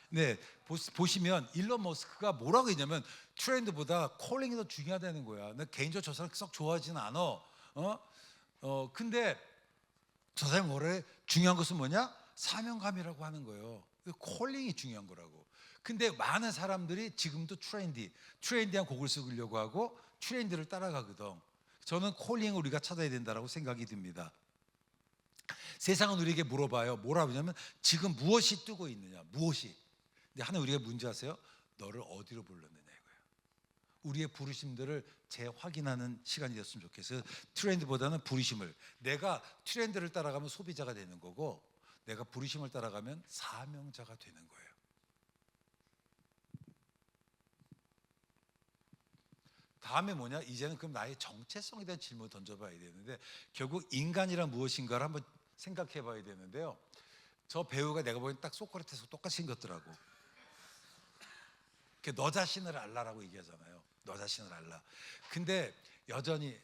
네, 보시면 일론 머스크가 뭐라고 했냐면 트렌드보다 콜링이 더 중요하다는 거야. 나 개인적으로 저 사람 썩 좋아하지는 않아. 근데 저 사람이 뭐래? 중요한 것은 뭐냐? 사명감이라고 하는 거예요. 콜링이 중요한 거라고. 근데 많은 사람들이 지금도 트렌디한 곡을 쓰려고 하고 트렌드를 따라가거든. 저는 콜링을 우리가 찾아야 된다라고 생각이 듭니다. 세상은 우리에게 물어봐요. 뭐라고 하냐면 지금 무엇이 뜨고 있느냐? 무엇이? 근데 하나 우리가 문제 아세요? 너를 어디로 불렀느냐 이거예요. 우리의 부르심들을 재확인하는 시간이 됐으면 좋겠어요. 트렌드보다는 부르심을. 내가 트렌드를 따라가면 소비자가 되는 거고 내가 부르심을 따라가면 사명자가 되는 거예요. 다음에 뭐냐? 이제는 그럼 나의 정체성에 대한 질문을 던져봐야 되는데 결국 인간이란 무엇인가를 한번 생각해 봐야 되는데요. 저 배우가 내가 보기엔 딱 소크라테스하고 똑같이 생겼더라고. 너 자신을 알라라고 얘기하잖아요. 너 자신을 알라. 근데 여전히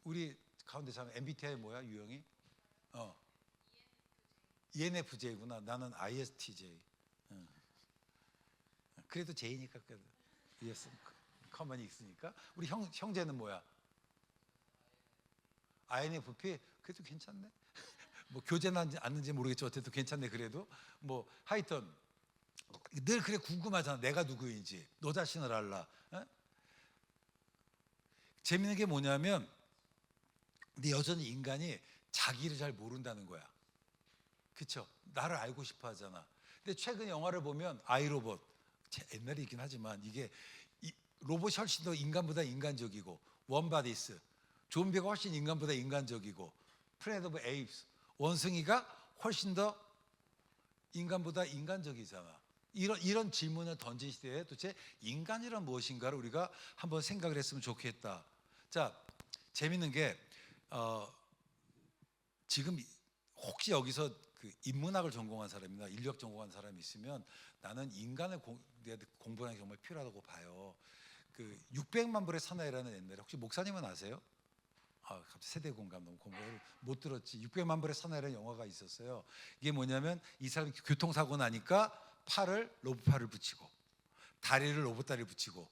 우리 가운데 참 MBTI 뭐야 유형이? ENFJ구나. 나는 ISTJ. 그래도 J니까 그래도 ES 커먼이 있으니까. 우리 형제는 뭐야? INFP. 그래도 괜찮네. 뭐 교제는 않는지 모르겠지만 어쨌든 괜찮네. 그래도 뭐 하여튼 늘 그래 궁금하잖아. 내가 누구인지. 너 자신을 알라. 재밌는 게 뭐냐면 근데 여전히 인간이 자기를 잘 모른다는 거야. 그렇죠? 나를 알고 싶어 하잖아. 근데 최근 영화를 보면 아이로봇 옛날이긴 하지만 이게 로봇이 훨씬 더 인간보다 인간적이고 원바디스 좀비가 훨씬 인간보다 인간적이고 플래닛 오브 에이프스 원숭이가 훨씬 더 인간보다 인간적이잖아. 이런 질문을 던진 시대에 도대체 인간이란 무엇인가를 우리가 한번 생각을 했으면 좋겠다. 자, 재밌는 게 지금 혹시 여기서 그 인문학을 전공한 사람이나 인류학 전공한 사람이 있으면 나는 인간을 공부하는 게 정말 필요하다고 봐요. 그 600만 불의 사나이라는 옛날에 혹시 목사님은 아세요? 갑자기 세대 공감 너무 공부를 못 들었지. 600만 불의 사나이라는 영화가 있었어요. 이게 뭐냐면 이 사람이 교통사고 나니까 로봇팔을 붙이고 다리를 로봇다리를 붙이고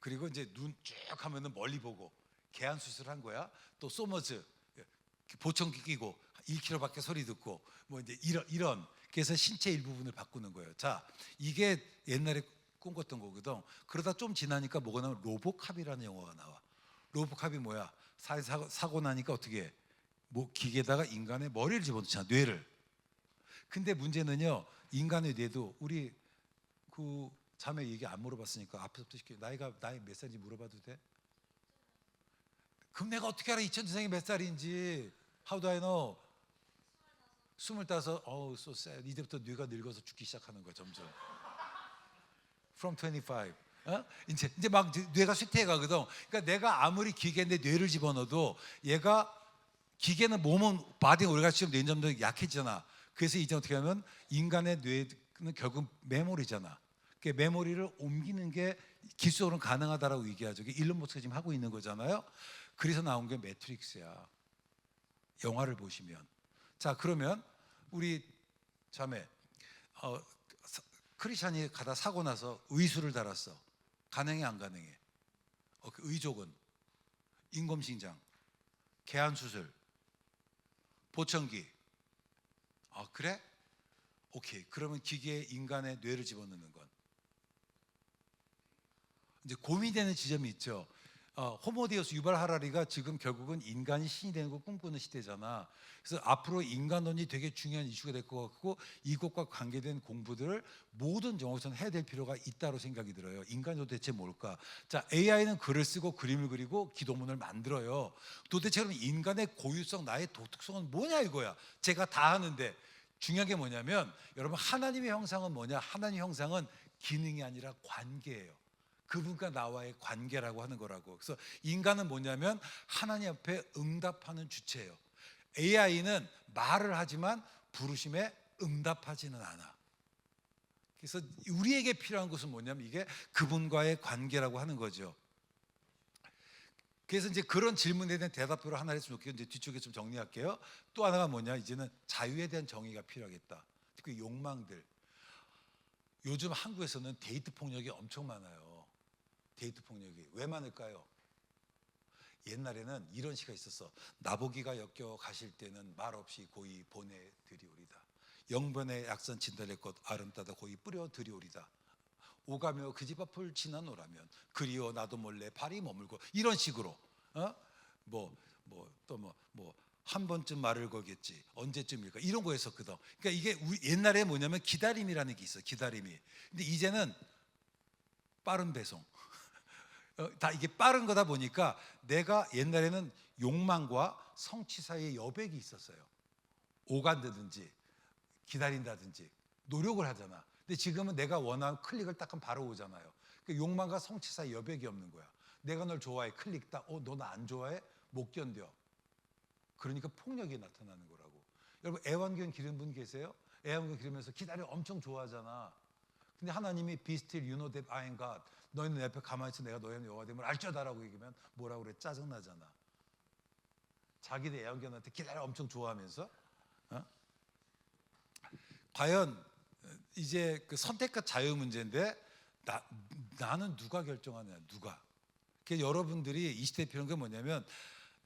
그리고 이제 눈 쭉 하면은 멀리 보고 개안 수술한 거야. 또 소머즈 보청기 끼고 1km 밖에 소리 듣고 뭐 이제 이런 그래서 신체 일부분을 바꾸는 거예요. 자, 이게 옛날에 꿈꿨던 거거든. 그러다 좀 지나니까 뭐가 나오면 로보캅이라는 영화가 나와. 로보캅이 뭐야? 사고 나니까 어떻게 해? 뭐 기계에다가 인간의 머리를 집어넣잖아. 뇌를. 근데 문제는요. 인간의 뇌도 우리 그 자매 얘기 안 물어봤으니까 앞에서부터 시켜. 나이 몇 살인지 물어봐도 돼? 그럼 내가 어떻게 알아? 2000년생이 몇 살인지. How do I know? 25. so sad. 이제부터 뇌가 늙어서 죽기 시작하는 거야 점점. From 25. 이제 막 뇌가 쇠퇴해 가거든. 그러니까 내가 아무리 기계인데 뇌를 집어넣어도 얘가 기계는 몸은 바디가 우리가 지금 뇌점도 약해지잖아. 그래서 이제 어떻게 하면 인간의 뇌는 결국 메모리잖아. 그 메모리를 옮기는 게 기술적으로는 가능하다라고 얘기하죠. 일론 머스크가 지금 하고 있는 거잖아요. 그래서 나온 게 매트릭스야. 영화를 보시면. 자, 그러면 우리 자매 크리스찬이 가다 사고 나서 의수를 달았어. 가능해 안 가능해? 그 의족은 인공심장, 개안 수술, 보청기. 그래? 오케이. 그러면 기계에 인간의 뇌를 집어넣는 건 이제 고민되는 지점이 있죠. 호모데우스 유발 하라리가 지금 결국은 인간이 신이 되는 걸 꿈꾸는 시대잖아. 그래서 앞으로 인간론이 되게 중요한 이슈가 될 것 같고 이것과 관계된 공부들을 모든 정보에서는 해야 될 필요가 있다고 생각이 들어요. 인간이 도대체 뭘까? 자, AI는 글을 쓰고 그림을 그리고 기도문을 만들어요. 도대체 그럼 인간의 고유성, 나의 독특성은 뭐냐 이거야. 제가 다 하는데 중요한 게 뭐냐면 여러분 하나님의 형상은 뭐냐? 하나님의 형상은 기능이 아니라 관계예요. 그분과 나와의 관계라고 하는 거라고. 그래서 인간은 뭐냐면 하나님 앞에 응답하는 주체예요. AI는 말을 하지만 부르심에 응답하지는 않아. 그래서 우리에게 필요한 것은 뭐냐면 이게 그분과의 관계라고 하는 거죠. 그래서 이제 그런 질문에 대한 대답으로 하나 했으면 좋겠고, 이제 뒤쪽에 좀 정리할게요. 또 하나가 뭐냐, 이제는 자유에 대한 정의가 필요하겠다. 그 욕망들. 요즘 한국에서는 데이트 폭력이 엄청 많아요. 데이트 폭력이 왜 많을까요? 옛날에는 이런 시가 있었어. 나보기가 역겨 가실 때는 말없이 고이 보내드리오리다. 영번의 약선 진달래 꽃 아름다다 고이 뿌려드리오리다. 오가며 그 집 앞을 지나노라면 그리워 나도 몰래 발이 머물고, 이런 식으로 한 번쯤 말을 걸겠지 언제쯤일까, 이런 거 했었거든. 그러니까 이게 우리 옛날에 뭐냐면 기다림이라는 게 있어. 기다림이. 근데 이제는 빠른 배송. 다 이게 빠른 거다 보니까 내가 옛날에는 욕망과 성취 사이에 여백이 있었어요. 오간다든지 기다린다든지 노력을 하잖아. 근데 지금은 내가 원하는 클릭을 딱 하면 바로 오잖아요. 그러니까 욕망과 성취 사이 여백이 없는 거야. 내가 널 좋아해, 클릭 딱, 너 나 안 좋아해? 못 견뎌. 그러니까 폭력이 나타나는 거라고. 여러분, 애완견 기른 분 계세요? 애완견 기르면서 기다려 엄청 좋아하잖아. 근데 하나님이 Be still, you know that I am God. 너희는 내 앞에 가만히 있어, 내가 너희는 여호와됨을 알죠다라고 얘기하면 뭐라고 그래? 짜증나잖아. 자기네 애완견한테 기다려 엄청 좋아하면서. 과연 이제 그 선택과 자유 문제인데 나는 누가 결정하느냐, 누가. 그러니까 여러분들이 이 시대에 필요한 게 뭐냐면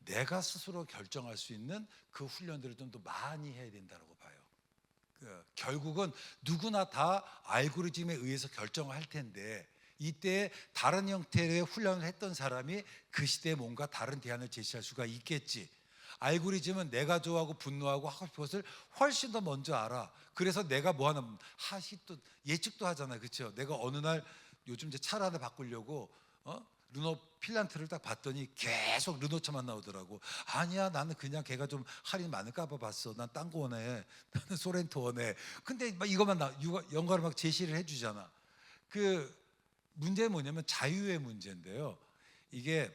내가 스스로 결정할 수 있는 그 훈련들을 좀 더 많이 해야 된다고 봐요. 결국은 누구나 다 알고리즘에 의해서 결정을 할 텐데, 이때 다른 형태의 훈련을 했던 사람이 그 시대에 뭔가 다른 대안을 제시할 수가 있겠지. 알고리즘은 내가 좋아하고 분노하고 하고 싶은 것을 훨씬 더 먼저 알아. 그래서 내가 뭐 하나 또 예측도 하잖아요. 그렇죠? 내가 어느 날 요즘 이제 차를 하나 바꾸려고 르노 필란트를 딱 봤더니 계속 르노차만 나오더라고. 아니야, 나는 그냥 걔가 좀 할인 많을까 봐 봤어. 난 딴 거 원해. 나는 소렌토 원해. 근데 막 이것만 연관을 막 제시를 해주잖아. 그 문제는 뭐냐면 자유의 문제인데요. 이게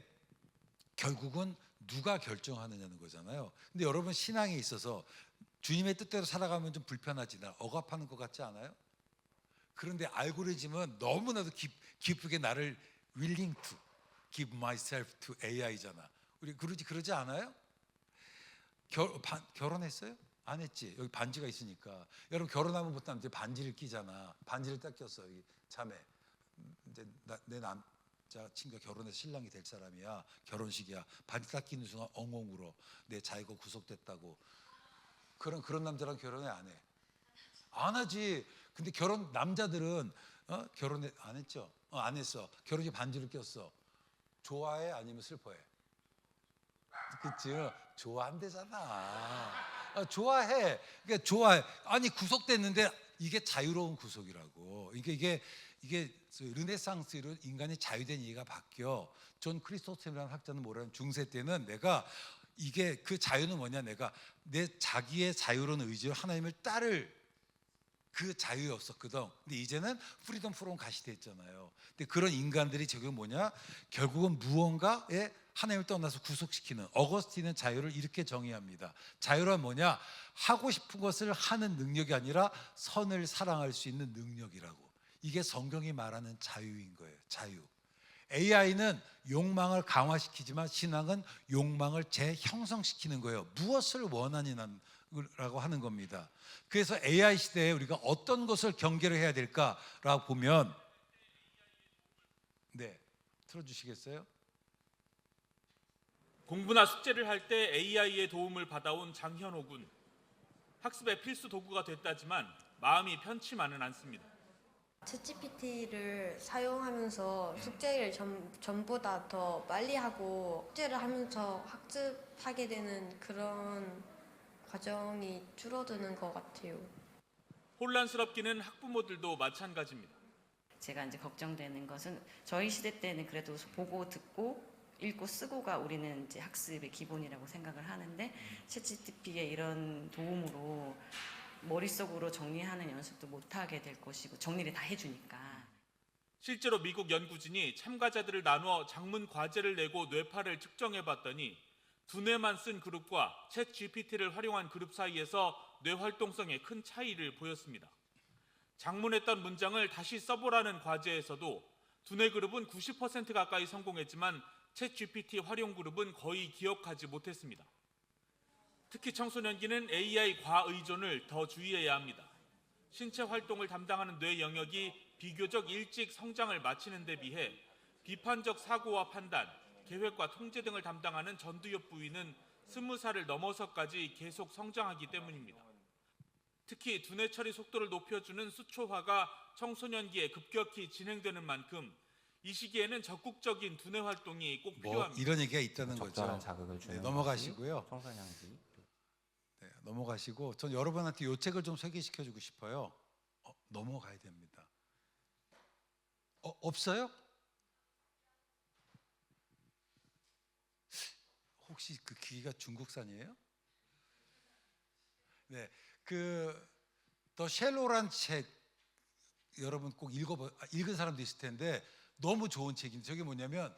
결국은 누가 결정하느냐는 거잖아요. 근데 여러분, 신앙에 있어서 주님의 뜻대로 살아가면 좀 불편하지, 나 억압하는 것 같지 않아요? 그런데 알고리즘은 너무나도 깊게 나를 willing to give myself to AI잖아. 우리 그러지 않아요? 결혼했어요? 안 했지. 여기 반지가 있으니까. 여러분, 결혼하면 보통 이제 반지를 끼잖아. 반지를 딱 꼈어. 여기 자매. 이제 내 남자 친구가 결혼해서 신랑이 될 사람이야. 결혼식이야. 반지 딱 끼는 순간 엉엉 울어. 내 자유가 구속됐다고. 그런 남자랑 결혼해, 안 해? 안 하지. 근데 남자들은 결혼해 안 했죠? 안 했어. 결혼식 반지를 꼈어. 좋아해 아니면 슬퍼해? 그치? 좋아한대잖아. 좋아해. 그러니까 좋아해. 아니, 구속됐는데 이게 자유로운 구속이라고. 이게 르네상스로 인간이 자유된 이해가 바뀌어. 존 크리스토스라는 학자는 뭐라는, 중세 때는 내가 이게 그 자유는 뭐냐, 내가 내 자기의 자유로운 의지로 하나님을 따를 그 자유였었거든. 근데 이제는 프리덤 프롬 가시됐잖아요. 근데 그런 인간들이 지금 뭐냐, 결국은 무언가에 하나님을 떠나서 구속시키는, 어거스틴은 자유를 이렇게 정의합니다. 자유란 뭐냐, 하고 싶은 것을 하는 능력이 아니라 선을 사랑할 수 있는 능력이라고. 이게 성경이 말하는 자유인 거예요. 자유. AI는 욕망을 강화시키지만 신앙은 욕망을 재형성시키는 거예요. 무엇을 원하느냐라고 하는 겁니다. 그래서 AI 시대에 우리가 어떤 것을 경계를 해야 될까라고 보면, 네, 틀어주시겠어요? 공부나 숙제를 할 때 AI의 도움을 받아온 장현호 군. 학습의 필수 도구가 됐다지만 마음이 편치만은 않습니다. 챗GPT를 사용하면서 숙제를 전보다 더 빨리 하고 숙제를 하면서 학습하게 되는 그런 과정이 줄어드는 것 같아요. 혼란스럽기는 학부모들도 마찬가지입니다. 제가 이제 걱정되는 것은 저희 시대 때는 그래도 보고 듣고 읽고 쓰고가 우리는 이제 학습의 기본이라고 생각을 하는데 챗GPT의 이런 도움으로 머릿속으로 정리하는 연습도 못하게 될 것이고 정리를 다 해주니까 실제로 미국 연구진이 참가자들을 나누어 장문 과제를 내고 뇌파를 측정해봤더니 두뇌만 쓴 그룹과 챗 GPT를 활용한 그룹 사이에서 뇌 활동성에 큰 차이를 보였습니다. 장문했던 문장을 다시 써보라는 과제에서도 두뇌 그룹은 90% 가까이 성공했지만 챗 GPT 활용 그룹은 거의 기억하지 못했습니다. 특히 청소년기는 AI 과의존을 더 주의해야 합니다. 신체 활동을 담당하는 뇌 영역이 비교적 일찍 성장을 마치는 데 비해 비판적 사고와 판단, 계획과 통제 등을 담당하는 전두엽 부위는 20살을 넘어서까지 계속 성장하기 때문입니다. 특히 두뇌 처리 속도를 높여주는 수초화가 청소년기에 급격히 진행되는 만큼 이 시기에는 적극적인 두뇌 활동이 꼭 뭐 필요합니다. 이런 얘기가 있다는 적절한 거죠. 자극을 주는 넘어가시고요. 것이 청소년기. 네, 넘어가시고 전 여러분한테 이 책을 좀 소개시켜주고 싶어요. 넘어가야 됩니다. 없어요? 혹시 그 기기가 중국산이에요? 네, 더 쉘로란 책 여러분 꼭 읽은 사람도 있을 텐데 너무 좋은 책인데 저게 뭐냐면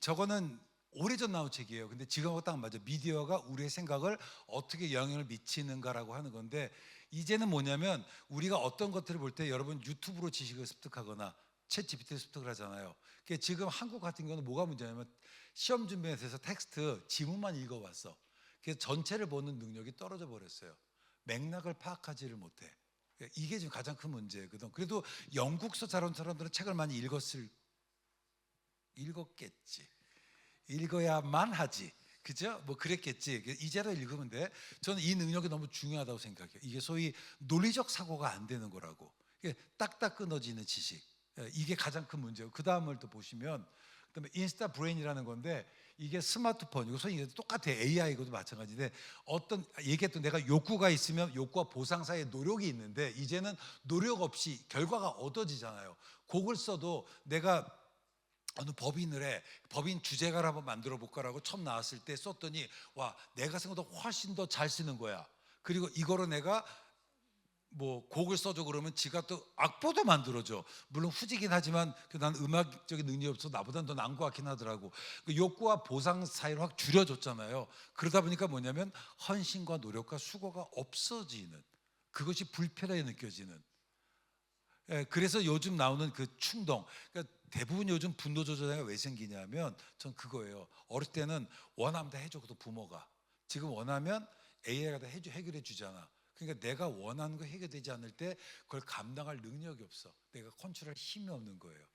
저거는 오래전 나온 책이에요. 근데 지금하고 딱 맞아. 미디어가 우리의 생각을 어떻게 영향을 미치는가라고 하는 건데 이제는 뭐냐면 우리가 어떤 것들을 볼 때 여러분 유튜브로 지식을 습득하거나 챗 GPT를 습득을 하잖아요. 그러니까 지금 한국 같은 경우는 뭐가 문제냐면 시험 준비해서 텍스트 지문만 읽어왔어. 그래서 전체를 보는 능력이 떨어져 버렸어요. 맥락을 파악하지를 못해. 이게 지금 가장 큰 문제거든. 그래도 영국서 잘하는 사람들은 책을 많이 읽었겠지. 읽어야만 하지. 그죠? 뭐 그랬겠지. 이제라도 읽으면 돼. 저는 이 능력이 너무 중요하다고 생각해요. 이게 소위 논리적 사고가 안 되는 거라고. 이게 딱딱 끊어지는 지식. 이게 가장 큰 문제고 그 다음을 또 보시면 그다음에 인스타 브레인이라는 건데 이게 스마트폰 이거 소위 똑같아. AI고도 마찬가지인데 어떤 얘기했던 내가 욕구가 있으면 욕구와 보상 사이에 노력이 있는데 이제는 노력 없이 결과가 얻어지잖아요. 곡을 써도 내가 어느 법인을 해 법인 주제가를 한번 만들어 볼까라고 처음 나왔을 때 썼더니 와 내가 생각보다 훨씬 더 잘 쓰는 거야. 그리고 이거로 내가 뭐 곡을 써줘 그러면 지가 또 악보도 만들어줘. 물론 후지긴 하지만 난 음악적인 능력이 없어서 나보다는 더 나은 것 같긴 하더라고. 그 욕구와 보상 사이를 확 줄여줬잖아요. 그러다 보니까 뭐냐면 헌신과 노력과 수고가 없어지는 그것이 불편하게 느껴지는. 그래서 요즘 나오는 그 충동. 그러니까 대부분 요즘 분노 조절이 왜 생기냐면 전 그거예요. 어릴 때는 원하면 다 해줬거든 부모가. 지금 원하면 AI가 다 해결해 주잖아. 그러니까 내가 원하는 거 해결되지 않을 때 그걸 감당할 능력이 없어. 내가 컨트롤할 힘이 없는 거예요.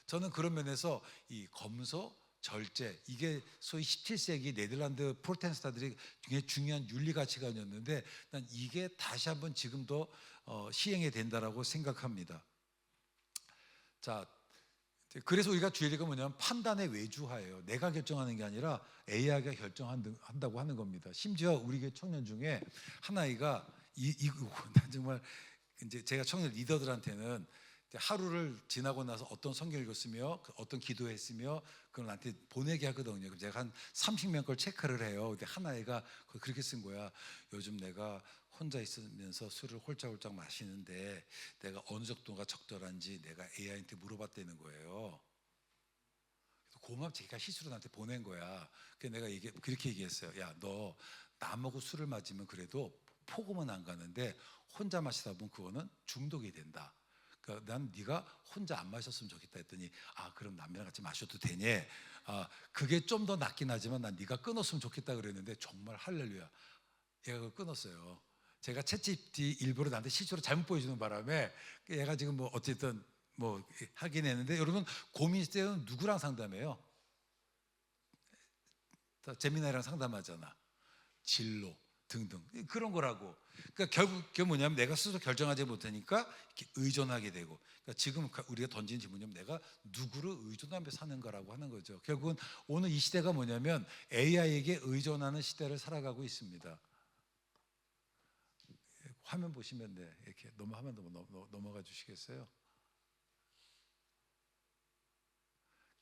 저는 그런 면에서 이 검소, 절제 이게 소위 17세기 네덜란드 프로테스탄트들이 굉장히 중요한 윤리 가치관이었는데 난 이게 다시 한번 지금도 시행이 된다라고 생각합니다. 자, 그래서 우리가 주의가 뭐냐면 판단의 외주화예요. 내가 결정하는 게 아니라 AI가 결정한다고 하는 겁니다. 심지어 우리 교회 청년 중에 한 아이가 난 정말 이제 제가 청년 리더들한테는 하루를 지나고 나서 어떤 성경 읽었으며 어떤 기도했으며 그걸 나한테 보내게 하거든요. 그럼 제가 한 30명 걸 체크를 해요. 근데 한 아이가 그렇게 쓴 거야. 요즘 내가 혼자 있으면서 술을 홀짝홀짝 마시는데 내가 어느 정도가 적절한지 내가 AI한테 물어봤다는 거예요. 고맙지. 걔가 실수로 나한테 보낸 거야. 그래서 내가 그렇게 얘기했어요. 야, 너 남하고 술을 마시면 그래도 폭음은 안 가는데 혼자 마시다 보면 그거는 중독이 된다. 그러니까 난 네가 혼자 안 마셨으면 좋겠다 했더니 그럼 남이랑 같이 마셔도 되니? 그게 좀 더 낫긴 하지만 난 네가 끊었으면 좋겠다 그랬는데 정말 할렐루야. 얘가 그걸 끊었어요. 제가 챗GPT 일부러 나한테 실수로 잘못 보여주는 바람에 얘가 지금 뭐 어쨌든 뭐 하긴 했는데 여러분 고민 있을 때는 누구랑 상담해요? 재미나이랑 상담하잖아. 진로 등등 그런 거라고. 그러니까 결국 그게 뭐냐면 내가 스스로 결정하지 못하니까 이렇게 의존하게 되고. 그러니까 지금 우리가 던진 질문이면 내가 누구를 의존하며 사는가라고 하는 거죠. 결국은 오늘 이 시대가 뭐냐면 AI에게 의존하는 시대를 살아가고 있습니다. 화면 보시면 이렇게 넘어가 주시겠어요?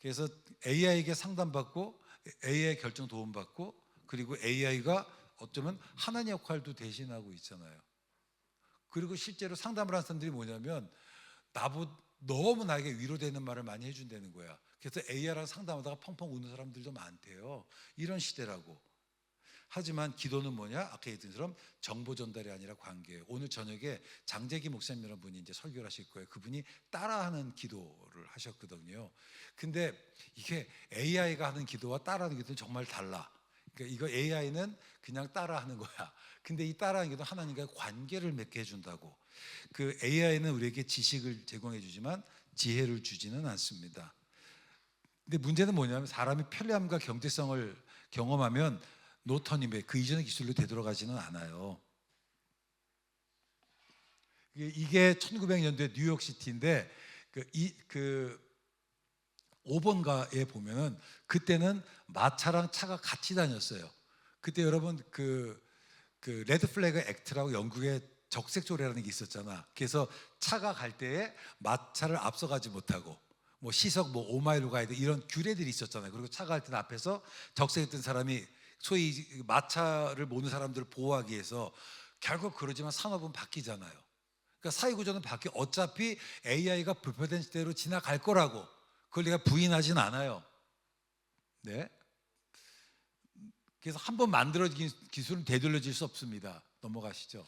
그래서 AI에게 상담받고 AI 결정 도움받고 그리고 AI가 어쩌면 하나님 역할도 대신하고 있잖아요. 그리고 실제로 상담을 하는 사람들이 뭐냐면 너무 나에게 위로되는 말을 많이 해준다는 거야. 그래서 AR랑 상담하다가 펑펑 우는 사람들도 많대요. 이런 시대라고. 하지만 기도는 뭐냐? 아까 얘기했던 것처럼 정보 전달이 아니라 관계예요. 오늘 저녁에 장재기 목사님이라는 분이 이제 설교를 하실 거예요. 그분이 따라하는 기도를 하셨거든요. 근데 이게 AI가 하는 기도와 따라하는 기도는 정말 달라. 그러니까 이거 AI는 그냥 따라하는 거야. 근데 이 따라하는 기도는 하나님과의 관계를 맺게 해준다고. 그 AI는 우리에게 지식을 제공해 주지만 지혜를 주지는 않습니다. 근데 문제는 뭐냐면 사람이 편리함과 경제성을 경험하면 노턴임에 그 이전의 기술로 되돌아가지는 않아요. 이게 1900년대 뉴욕시티인데 그 5번가에 보면은 그때는 마차랑 차가 같이 다녔어요. 그때 여러분 그 레드 플래그 액트라고 영국의 적색조례라는 게 있었잖아. 그래서 차가 갈 때에 마차를 앞서가지 못하고 뭐 시속 뭐 5마일로 가야 돼 이런 규례들이 있었잖아요. 그리고 차가 갈 때는 앞에서 적색했던 사람이 소위 마차를 모는 사람들을 보호하기 위해서 결국 그러지만 산업은 바뀌잖아요. 그러니까 사회구조는 바뀌어 어차피 AI가 부표된 시대로 지나갈 거라고 그걸 내가 부인하진 않아요. 네. 그래서 한번 만들어진 기술은 되돌려질 수 없습니다. 넘어가시죠.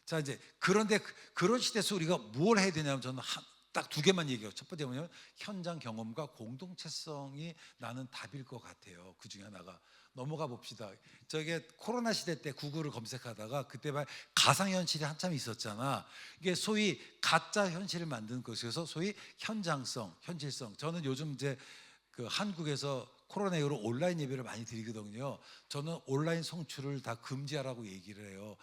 자 이제 그런데 그런 시대에서 우리가 뭘 해야 되냐면 저는 딱 두 개만 얘기해요. 첫 번째 뭐냐면 현장 경험과 공동체성이 나는 답일 것 같아요. 그 중에 하나가 넘어가 봅시다. 저게 코로나 시대 때 구글을 검색하다가 그때 말 가상현실이 한참 있었잖아. 이게 소위 가짜 현실을 만드는 것에서 소위 현장성, 현실성. 저는 요즘 이제 그 한국에서 코로나 이후로 온라인 예배를 많이 드리거든요. 저는 온라인 송출을 다 금지하라고 얘기를 해요.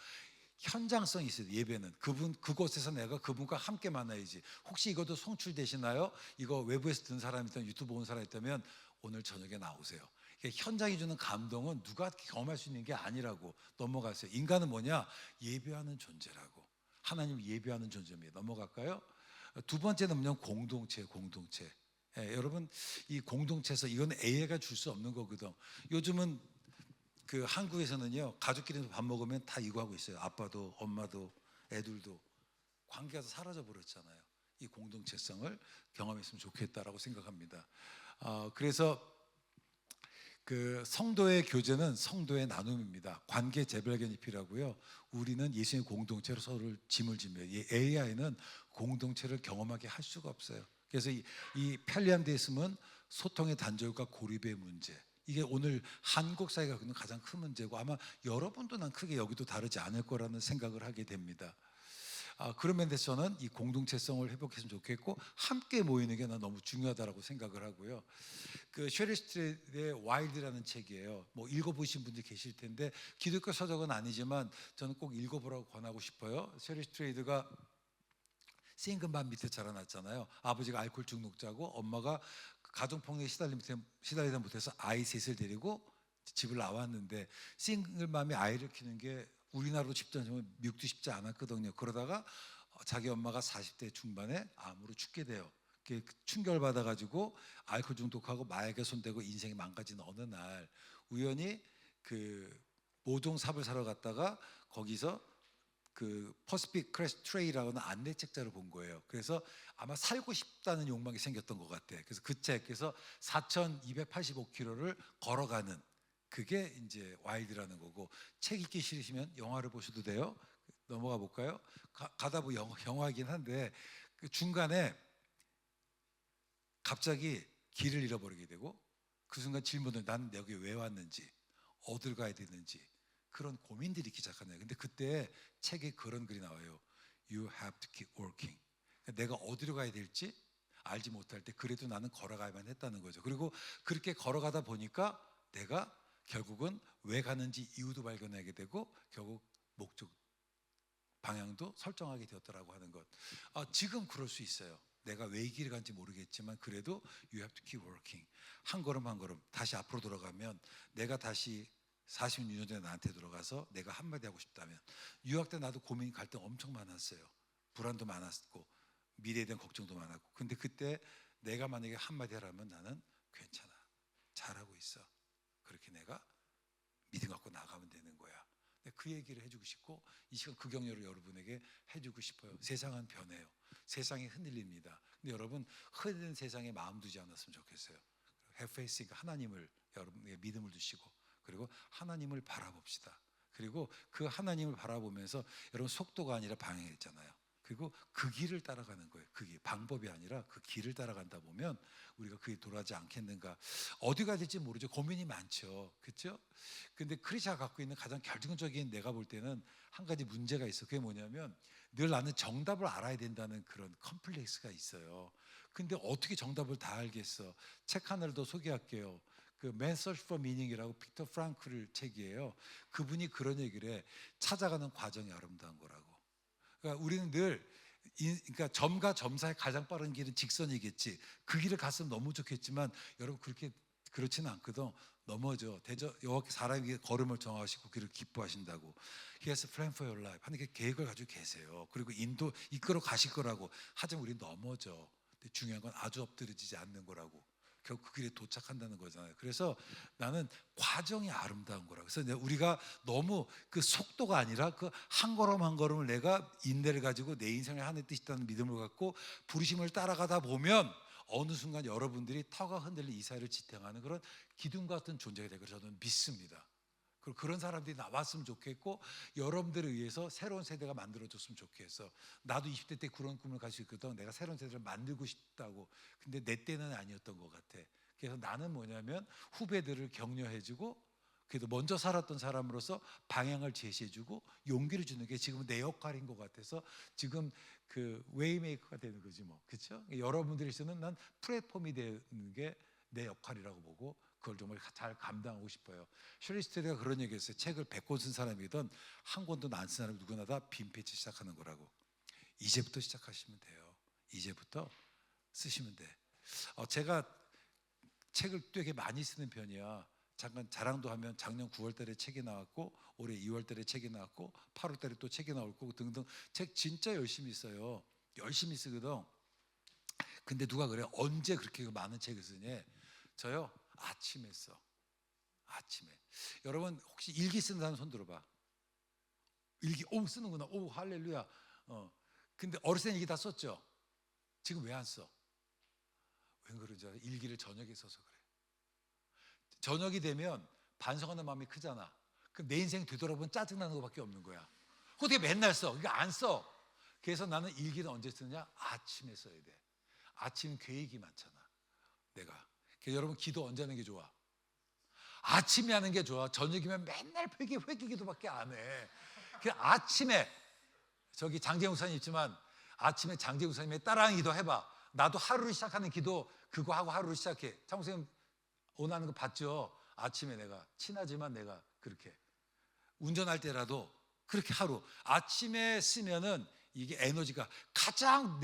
현장성이 있어요. 예배는 그곳에서 내가 그분과 함께 만나야지. 혹시 이것도 송출되시나요? 이거 외부에서 듣는 사람이 있다면 유튜브 본 사람이 있다면 오늘 저녁에 나오세요. 현장이 주는 감동은 누가 경험할 수 있는 게 아니라고. 넘어가세요. 인간은 뭐냐? 예배하는 존재라고. 하나님 예배하는 존재입니다. 넘어갈까요? 두 번째는 뭐냐면 공동체. 예, 여러분 이 공동체에서 이건 AI가 줄 수 없는 거거든. 요즘은 그 한국에서는요 가족끼리 밥 먹으면 다 이거 하고 있어요. 아빠도 엄마도 애들도 관계가 사라져 버렸잖아요. 이 공동체성을 경험했으면 좋겠다라고 생각합니다. 그래서 그 성도의 교제는 성도의 나눔입니다. 관계 재발견이 필요하고요. 우리는 예수님의 공동체로 서로를 짐을 지며 AI는 공동체를 경험하게 할 수가 없어요. 그래서 이 편리함 돼 있으면 소통의 단절과 고립의 문제. 이게 오늘 한국 사회가 겪는 가장 큰 문제고 아마 여러분도 난 크게 여기도 다르지 않을 거라는 생각을 하게 됩니다. 그런 면에서 저는 이 공동체성을 회복했으면 좋겠고 함께 모이는 게 난 너무 중요하다라고 생각을 하고요. 그 셰릴 스트레이트의 와일드라는 책이에요. 뭐 읽어보신 분들 계실 텐데 기독교 서적은 아니지만 저는 꼭 읽어보라고 권하고 싶어요. 셰릴 스트레이트가 싱글맘 밑에 자라났잖아요. 아버지가 알코올 중독자고 엄마가 가정폭력에 시달리다 못해서 아이 셋을 데리고 집을 나왔는데 싱글맘이 아이를 키우는 게 우리나라로 집단적으로 미국도 쉽지 않았거든요. 그러다가 자기 엄마가 40대 중반에 암으로 죽게 돼요. 충격을 받아가지고 알코올 중독하고 마약에 손대고 인생이 망가진 어느 날 우연히 그 모종 삽을 사러 갔다가 거기서 그 퍼시픽 크레스트 트레이라는 안내 책자를 본 거예요. 그래서 아마 살고 싶다는 욕망이 생겼던 것 같아. 그래서 그 책에서 4,285km를 걸어가는 그게 이제 와일드라는 거고 책 읽기 싫으시면 영화를 보셔도 돼요. 넘어가 볼까요? 가다 보면 영화이긴 한데 그 중간에 갑자기 길을 잃어버리게 되고 그 순간 질문을 나는 여기 왜 왔는지 어딜 가야 되는지 그런 고민들이 있기 시작하네요. 근데 그때 책에 그런 글이 나와요. You have to keep working. 내가 어디로 가야 될지 알지 못할 때 그래도 나는 걸어가야만 했다는 거죠. 그리고 그렇게 걸어가다 보니까 내가 결국은 왜 가는지 이유도 발견하게 되고 결국 목적 방향도 설정하게 되었다라고 하는 것. 지금 그럴 수 있어요. 내가 왜 이 길을 간지 모르겠지만 그래도 you have to keep working. 한 걸음 한 걸음 다시 앞으로 돌아가면 내가 다시 46년 전에 나한테 들어가서 내가 한마디 하고 싶다면 유학 때 나도 고민 갈등 엄청 많았어요. 불안도 많았고 미래에 대한 걱정도 많았고 근데 그때 내가 만약에 한마디 하라면 나는 괜찮아 잘하고 있어 그렇게 내가 믿음 갖고 나가면 되는 거야. 그 얘기를 해주고 싶고 이 시간 그 격려를 여러분에게 해주고 싶어요. 세상은 변해요. 세상이 흔들립니다. 근데 여러분 흔들리는 세상에 마음 두지 않았으면 좋겠어요. Have faith니까 하나님을 여러분에게 믿음을 두시고 그리고 하나님을 바라봅시다. 그리고 그 하나님을 바라보면서 여러분 속도가 아니라 방향이잖아요. 그리고 그 길을 따라가는 거예요. 그 길, 방법이 아니라 그 길을 따라간다 보면 우리가 그게 돌아가지 않겠는가. 어디가 될지 모르죠. 고민이 많죠. 그렇죠? 근데 크리스천가 갖고 있는 가장 결정적인 내가 볼 때는 한 가지 문제가 있어. 그게 뭐냐면 늘 나는 정답을 알아야 된다는 그런 컴플렉스가 있어요. 근데 어떻게 정답을 다 알겠어? 책 하나를 더 소개할게요. 그 Man Search for Meaning이라고 빅터 프랑클 책이에요. 그분이 그런 얘기를 해. 찾아가는 과정이 아름다운 거라고. 그러니까 우리는 늘 그러니까 점과 점 사이 가장 빠른 길은 직선이겠지. 그 길을 갔으면 너무 좋겠지만 여러분 그렇지는 않거든. 넘어져. 여호와께 사람에게 걸음을 정하시고 그를 기뻐하신다고. He has a plan for your life. 하나님께 계획을 가지고 계세요. 그리고 이끌어 가실 거라고. 하지만 우리 넘어져. 근데 중요한 건 아주 엎드려지지 않는 거라고. 결국 그 길에 도착한다는 거잖아요. 그래서 나는 과정이 아름다운 거라고. 그래서 우리가 너무 그 속도가 아니라 그 한 걸음 한 걸음을 내가 인내를 가지고 내 인생을 하나님의 뜻이 있다는 믿음을 갖고 부르심을 따라가다 보면 어느 순간 여러분들이 터가 흔들린 이 사회를 지탱하는 그런 기둥 같은 존재가 되고 저는 믿습니다. 그리고 그런 사람들이 나왔으면 좋겠고 여러분들에 의해서 새로운 세대가 만들어졌으면 좋겠어. 나도 20대 때 그런 꿈을 가지고 있거든. 내가 새로운 세대를 만들고 싶다고. 근데 내 때는 아니었던 것 같아. 그래서 나는 뭐냐면 후배들을 격려해주고 그래도 먼저 살았던 사람으로서 방향을 제시해주고 용기를 주는 게 지금은 내 역할인 것 같아서 지금 그 웨이메이커가 되는 거지 뭐. 그렇죠? 여러분들에서는 난 플랫폼이 되는 게 내 역할이라고 보고 그걸 정말 잘 감당하고 싶어요. 셜리 스테드가 그런 얘기했어요. 책을 100권 쓴 사람이든 한 권도 안 쓴 사람 누구나 다 빈페이지 시작하는 거라고. 이제부터 시작하시면 돼요. 이제부터 쓰시면 돼. 제가 책을 되게 많이 쓰는 편이야. 잠깐 자랑도 하면 작년 9월 달에 책이 나왔고 올해 2월 달에 책이 나왔고 8월 달에 또 책이 나올 거고 등등. 책 진짜 열심히 써요. 열심히 쓰거든. 근데 누가 그래? 언제 그렇게 많은 책을 쓰냐? 저요. 아침에 써. 아침에. 여러분 혹시 일기 쓰는 사람 손 들어봐. 일기 쓰는구나. 할렐루야. 근데 어렸을 때 일기 다 썼죠. 지금 왜 안 써? 왜 그런지 알아? 일기를 저녁에 써서 그래. 저녁이 되면 반성하는 마음이 크잖아. 그럼 내 인생 되돌아보면 짜증나는 것밖에 없는 거야. 어떻게 맨날 써? 그러니까 안 써. 그래서 나는 일기를 언제 쓰느냐? 아침에 써야 돼. 아침은 계획이 많잖아. 내가. 그래서 여러분 기도 언제 하는 게 좋아? 아침에 하는 게 좋아. 저녁이면 맨날 회개 기도밖에 안 해. 그냥 아침에 저기 장재웅 목사님 있지만 아침에 장재웅 목사님의 따라하는 기도 해봐. 나도 하루를 시작하는 기도 그거 하고 하루를 시작해. 장 목사님 원하는 거 봤죠? 아침에 내가 친하지만 내가 그렇게 운전할 때라도 그렇게 하루 아침에 쓰면은 이게 에너지가 가장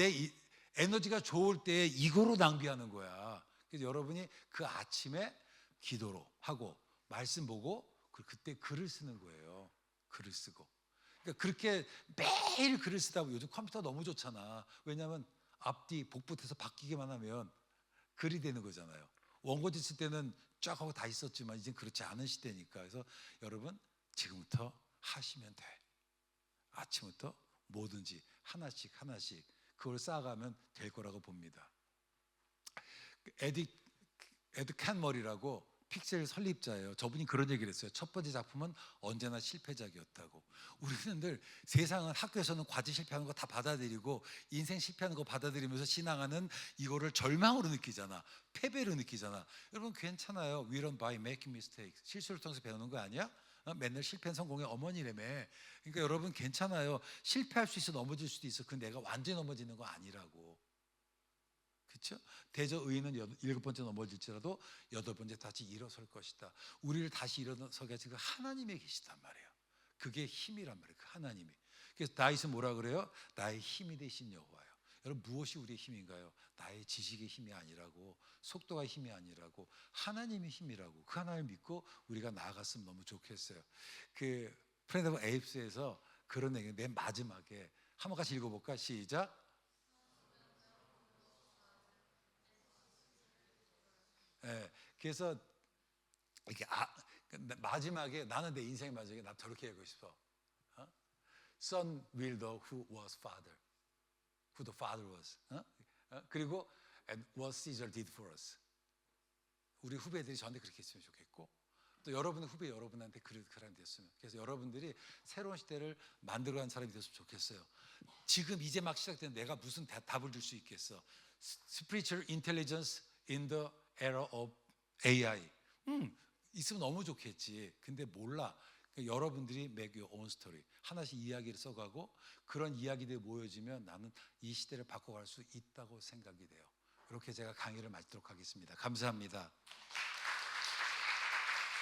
에너지가 좋을 때 이거로 낭비하는 거야. 그래서 여러분이 그 아침에 기도로 하고 말씀 보고 그때 글을 쓰는 거예요. 글을 쓰고. 그러니까 그렇게 매일 글을 쓰다 보면 요즘 컴퓨터 너무 좋잖아. 왜냐하면 앞뒤 복붙해서 바뀌기만 하면 글이 되는 거잖아요. 원고지 쓸 때는 쫙 하고 다 있었지만 이제 그렇지 않은 시대니까. 그래서 여러분 지금부터 하시면 돼. 아침부터 뭐든지 하나씩 그걸 쌓아가면 될 거라고 봅니다. 에드 캔머리라고 픽셀 설립자예요. 저분이 그런 얘기를 했어요. 첫 번째 작품은 언제나 실패작이었다고. 우리는 늘 세상은 학교에서는 과제 실패하는 거 다 받아들이고 인생 실패하는 거 받아들이면서 신앙하는 이거를 절망으로 느끼잖아. 패배로 느끼잖아. 여러분 괜찮아요. We learn by making mistakes. 실수를 통해서 배우는 거 아니야? 맨날 실패한 성공의 어머니라며. 그러니까 여러분 괜찮아요. 실패할 수 있어, 넘어질 수도 있어. 근데 내가 완전히 넘어지는 거 아니라고. 그렇죠? 대저 의인은 7번째 넘어질지라도 8번째 다시 일어설 것이다. 우리를 다시 일어서게 하신 그 하나님이 계시단 말이에요. 그게 힘이란 말이에요. 그 하나님이. 그래서 다윗은 뭐라 그래요? 나의 힘이 되신 여호와요. 여러분 무엇이 우리의 힘인가요? 나의 지식의 힘이 아니라고, 속도가 힘이 아니라고, 하나님의 힘이라고. 그 하나님을 믿고 우리가 나아갔으면 너무 좋겠어요. 그 프렌드 오브 에이프스에서 그런 얘기 맨 마지막에 한번 같이 읽어볼까? 시작. 그래서 이렇게 마지막에 나는 내 인생 마지막에 나 저렇게 하고 싶어. Son will know who was father, who the father was. 그리고 and what Caesar did for us. 우리 후배들이 저한테 그렇게 했으면 좋겠고, 또 여러분의 후배 여러분한테 그런 사람이 됐으면. 그래서 여러분들이 새로운 시대를 만들어가는 사람이 됐으면 좋겠어요. 지금 이제 막 시작된 내가 무슨 답을 줄 수 있겠어? Spiritual intelligence in the era of AI. 있으면 너무 좋겠지. 근데 몰라. 그러니까 여러분들이 make your own story. 하나씩 이야기를 써가고 그런 이야기들이 모여지면 나는 이 시대를 바꿔갈 수 있다고 생각이 돼요. 이렇게 제가 강의를 마치도록 하겠습니다. 감사합니다.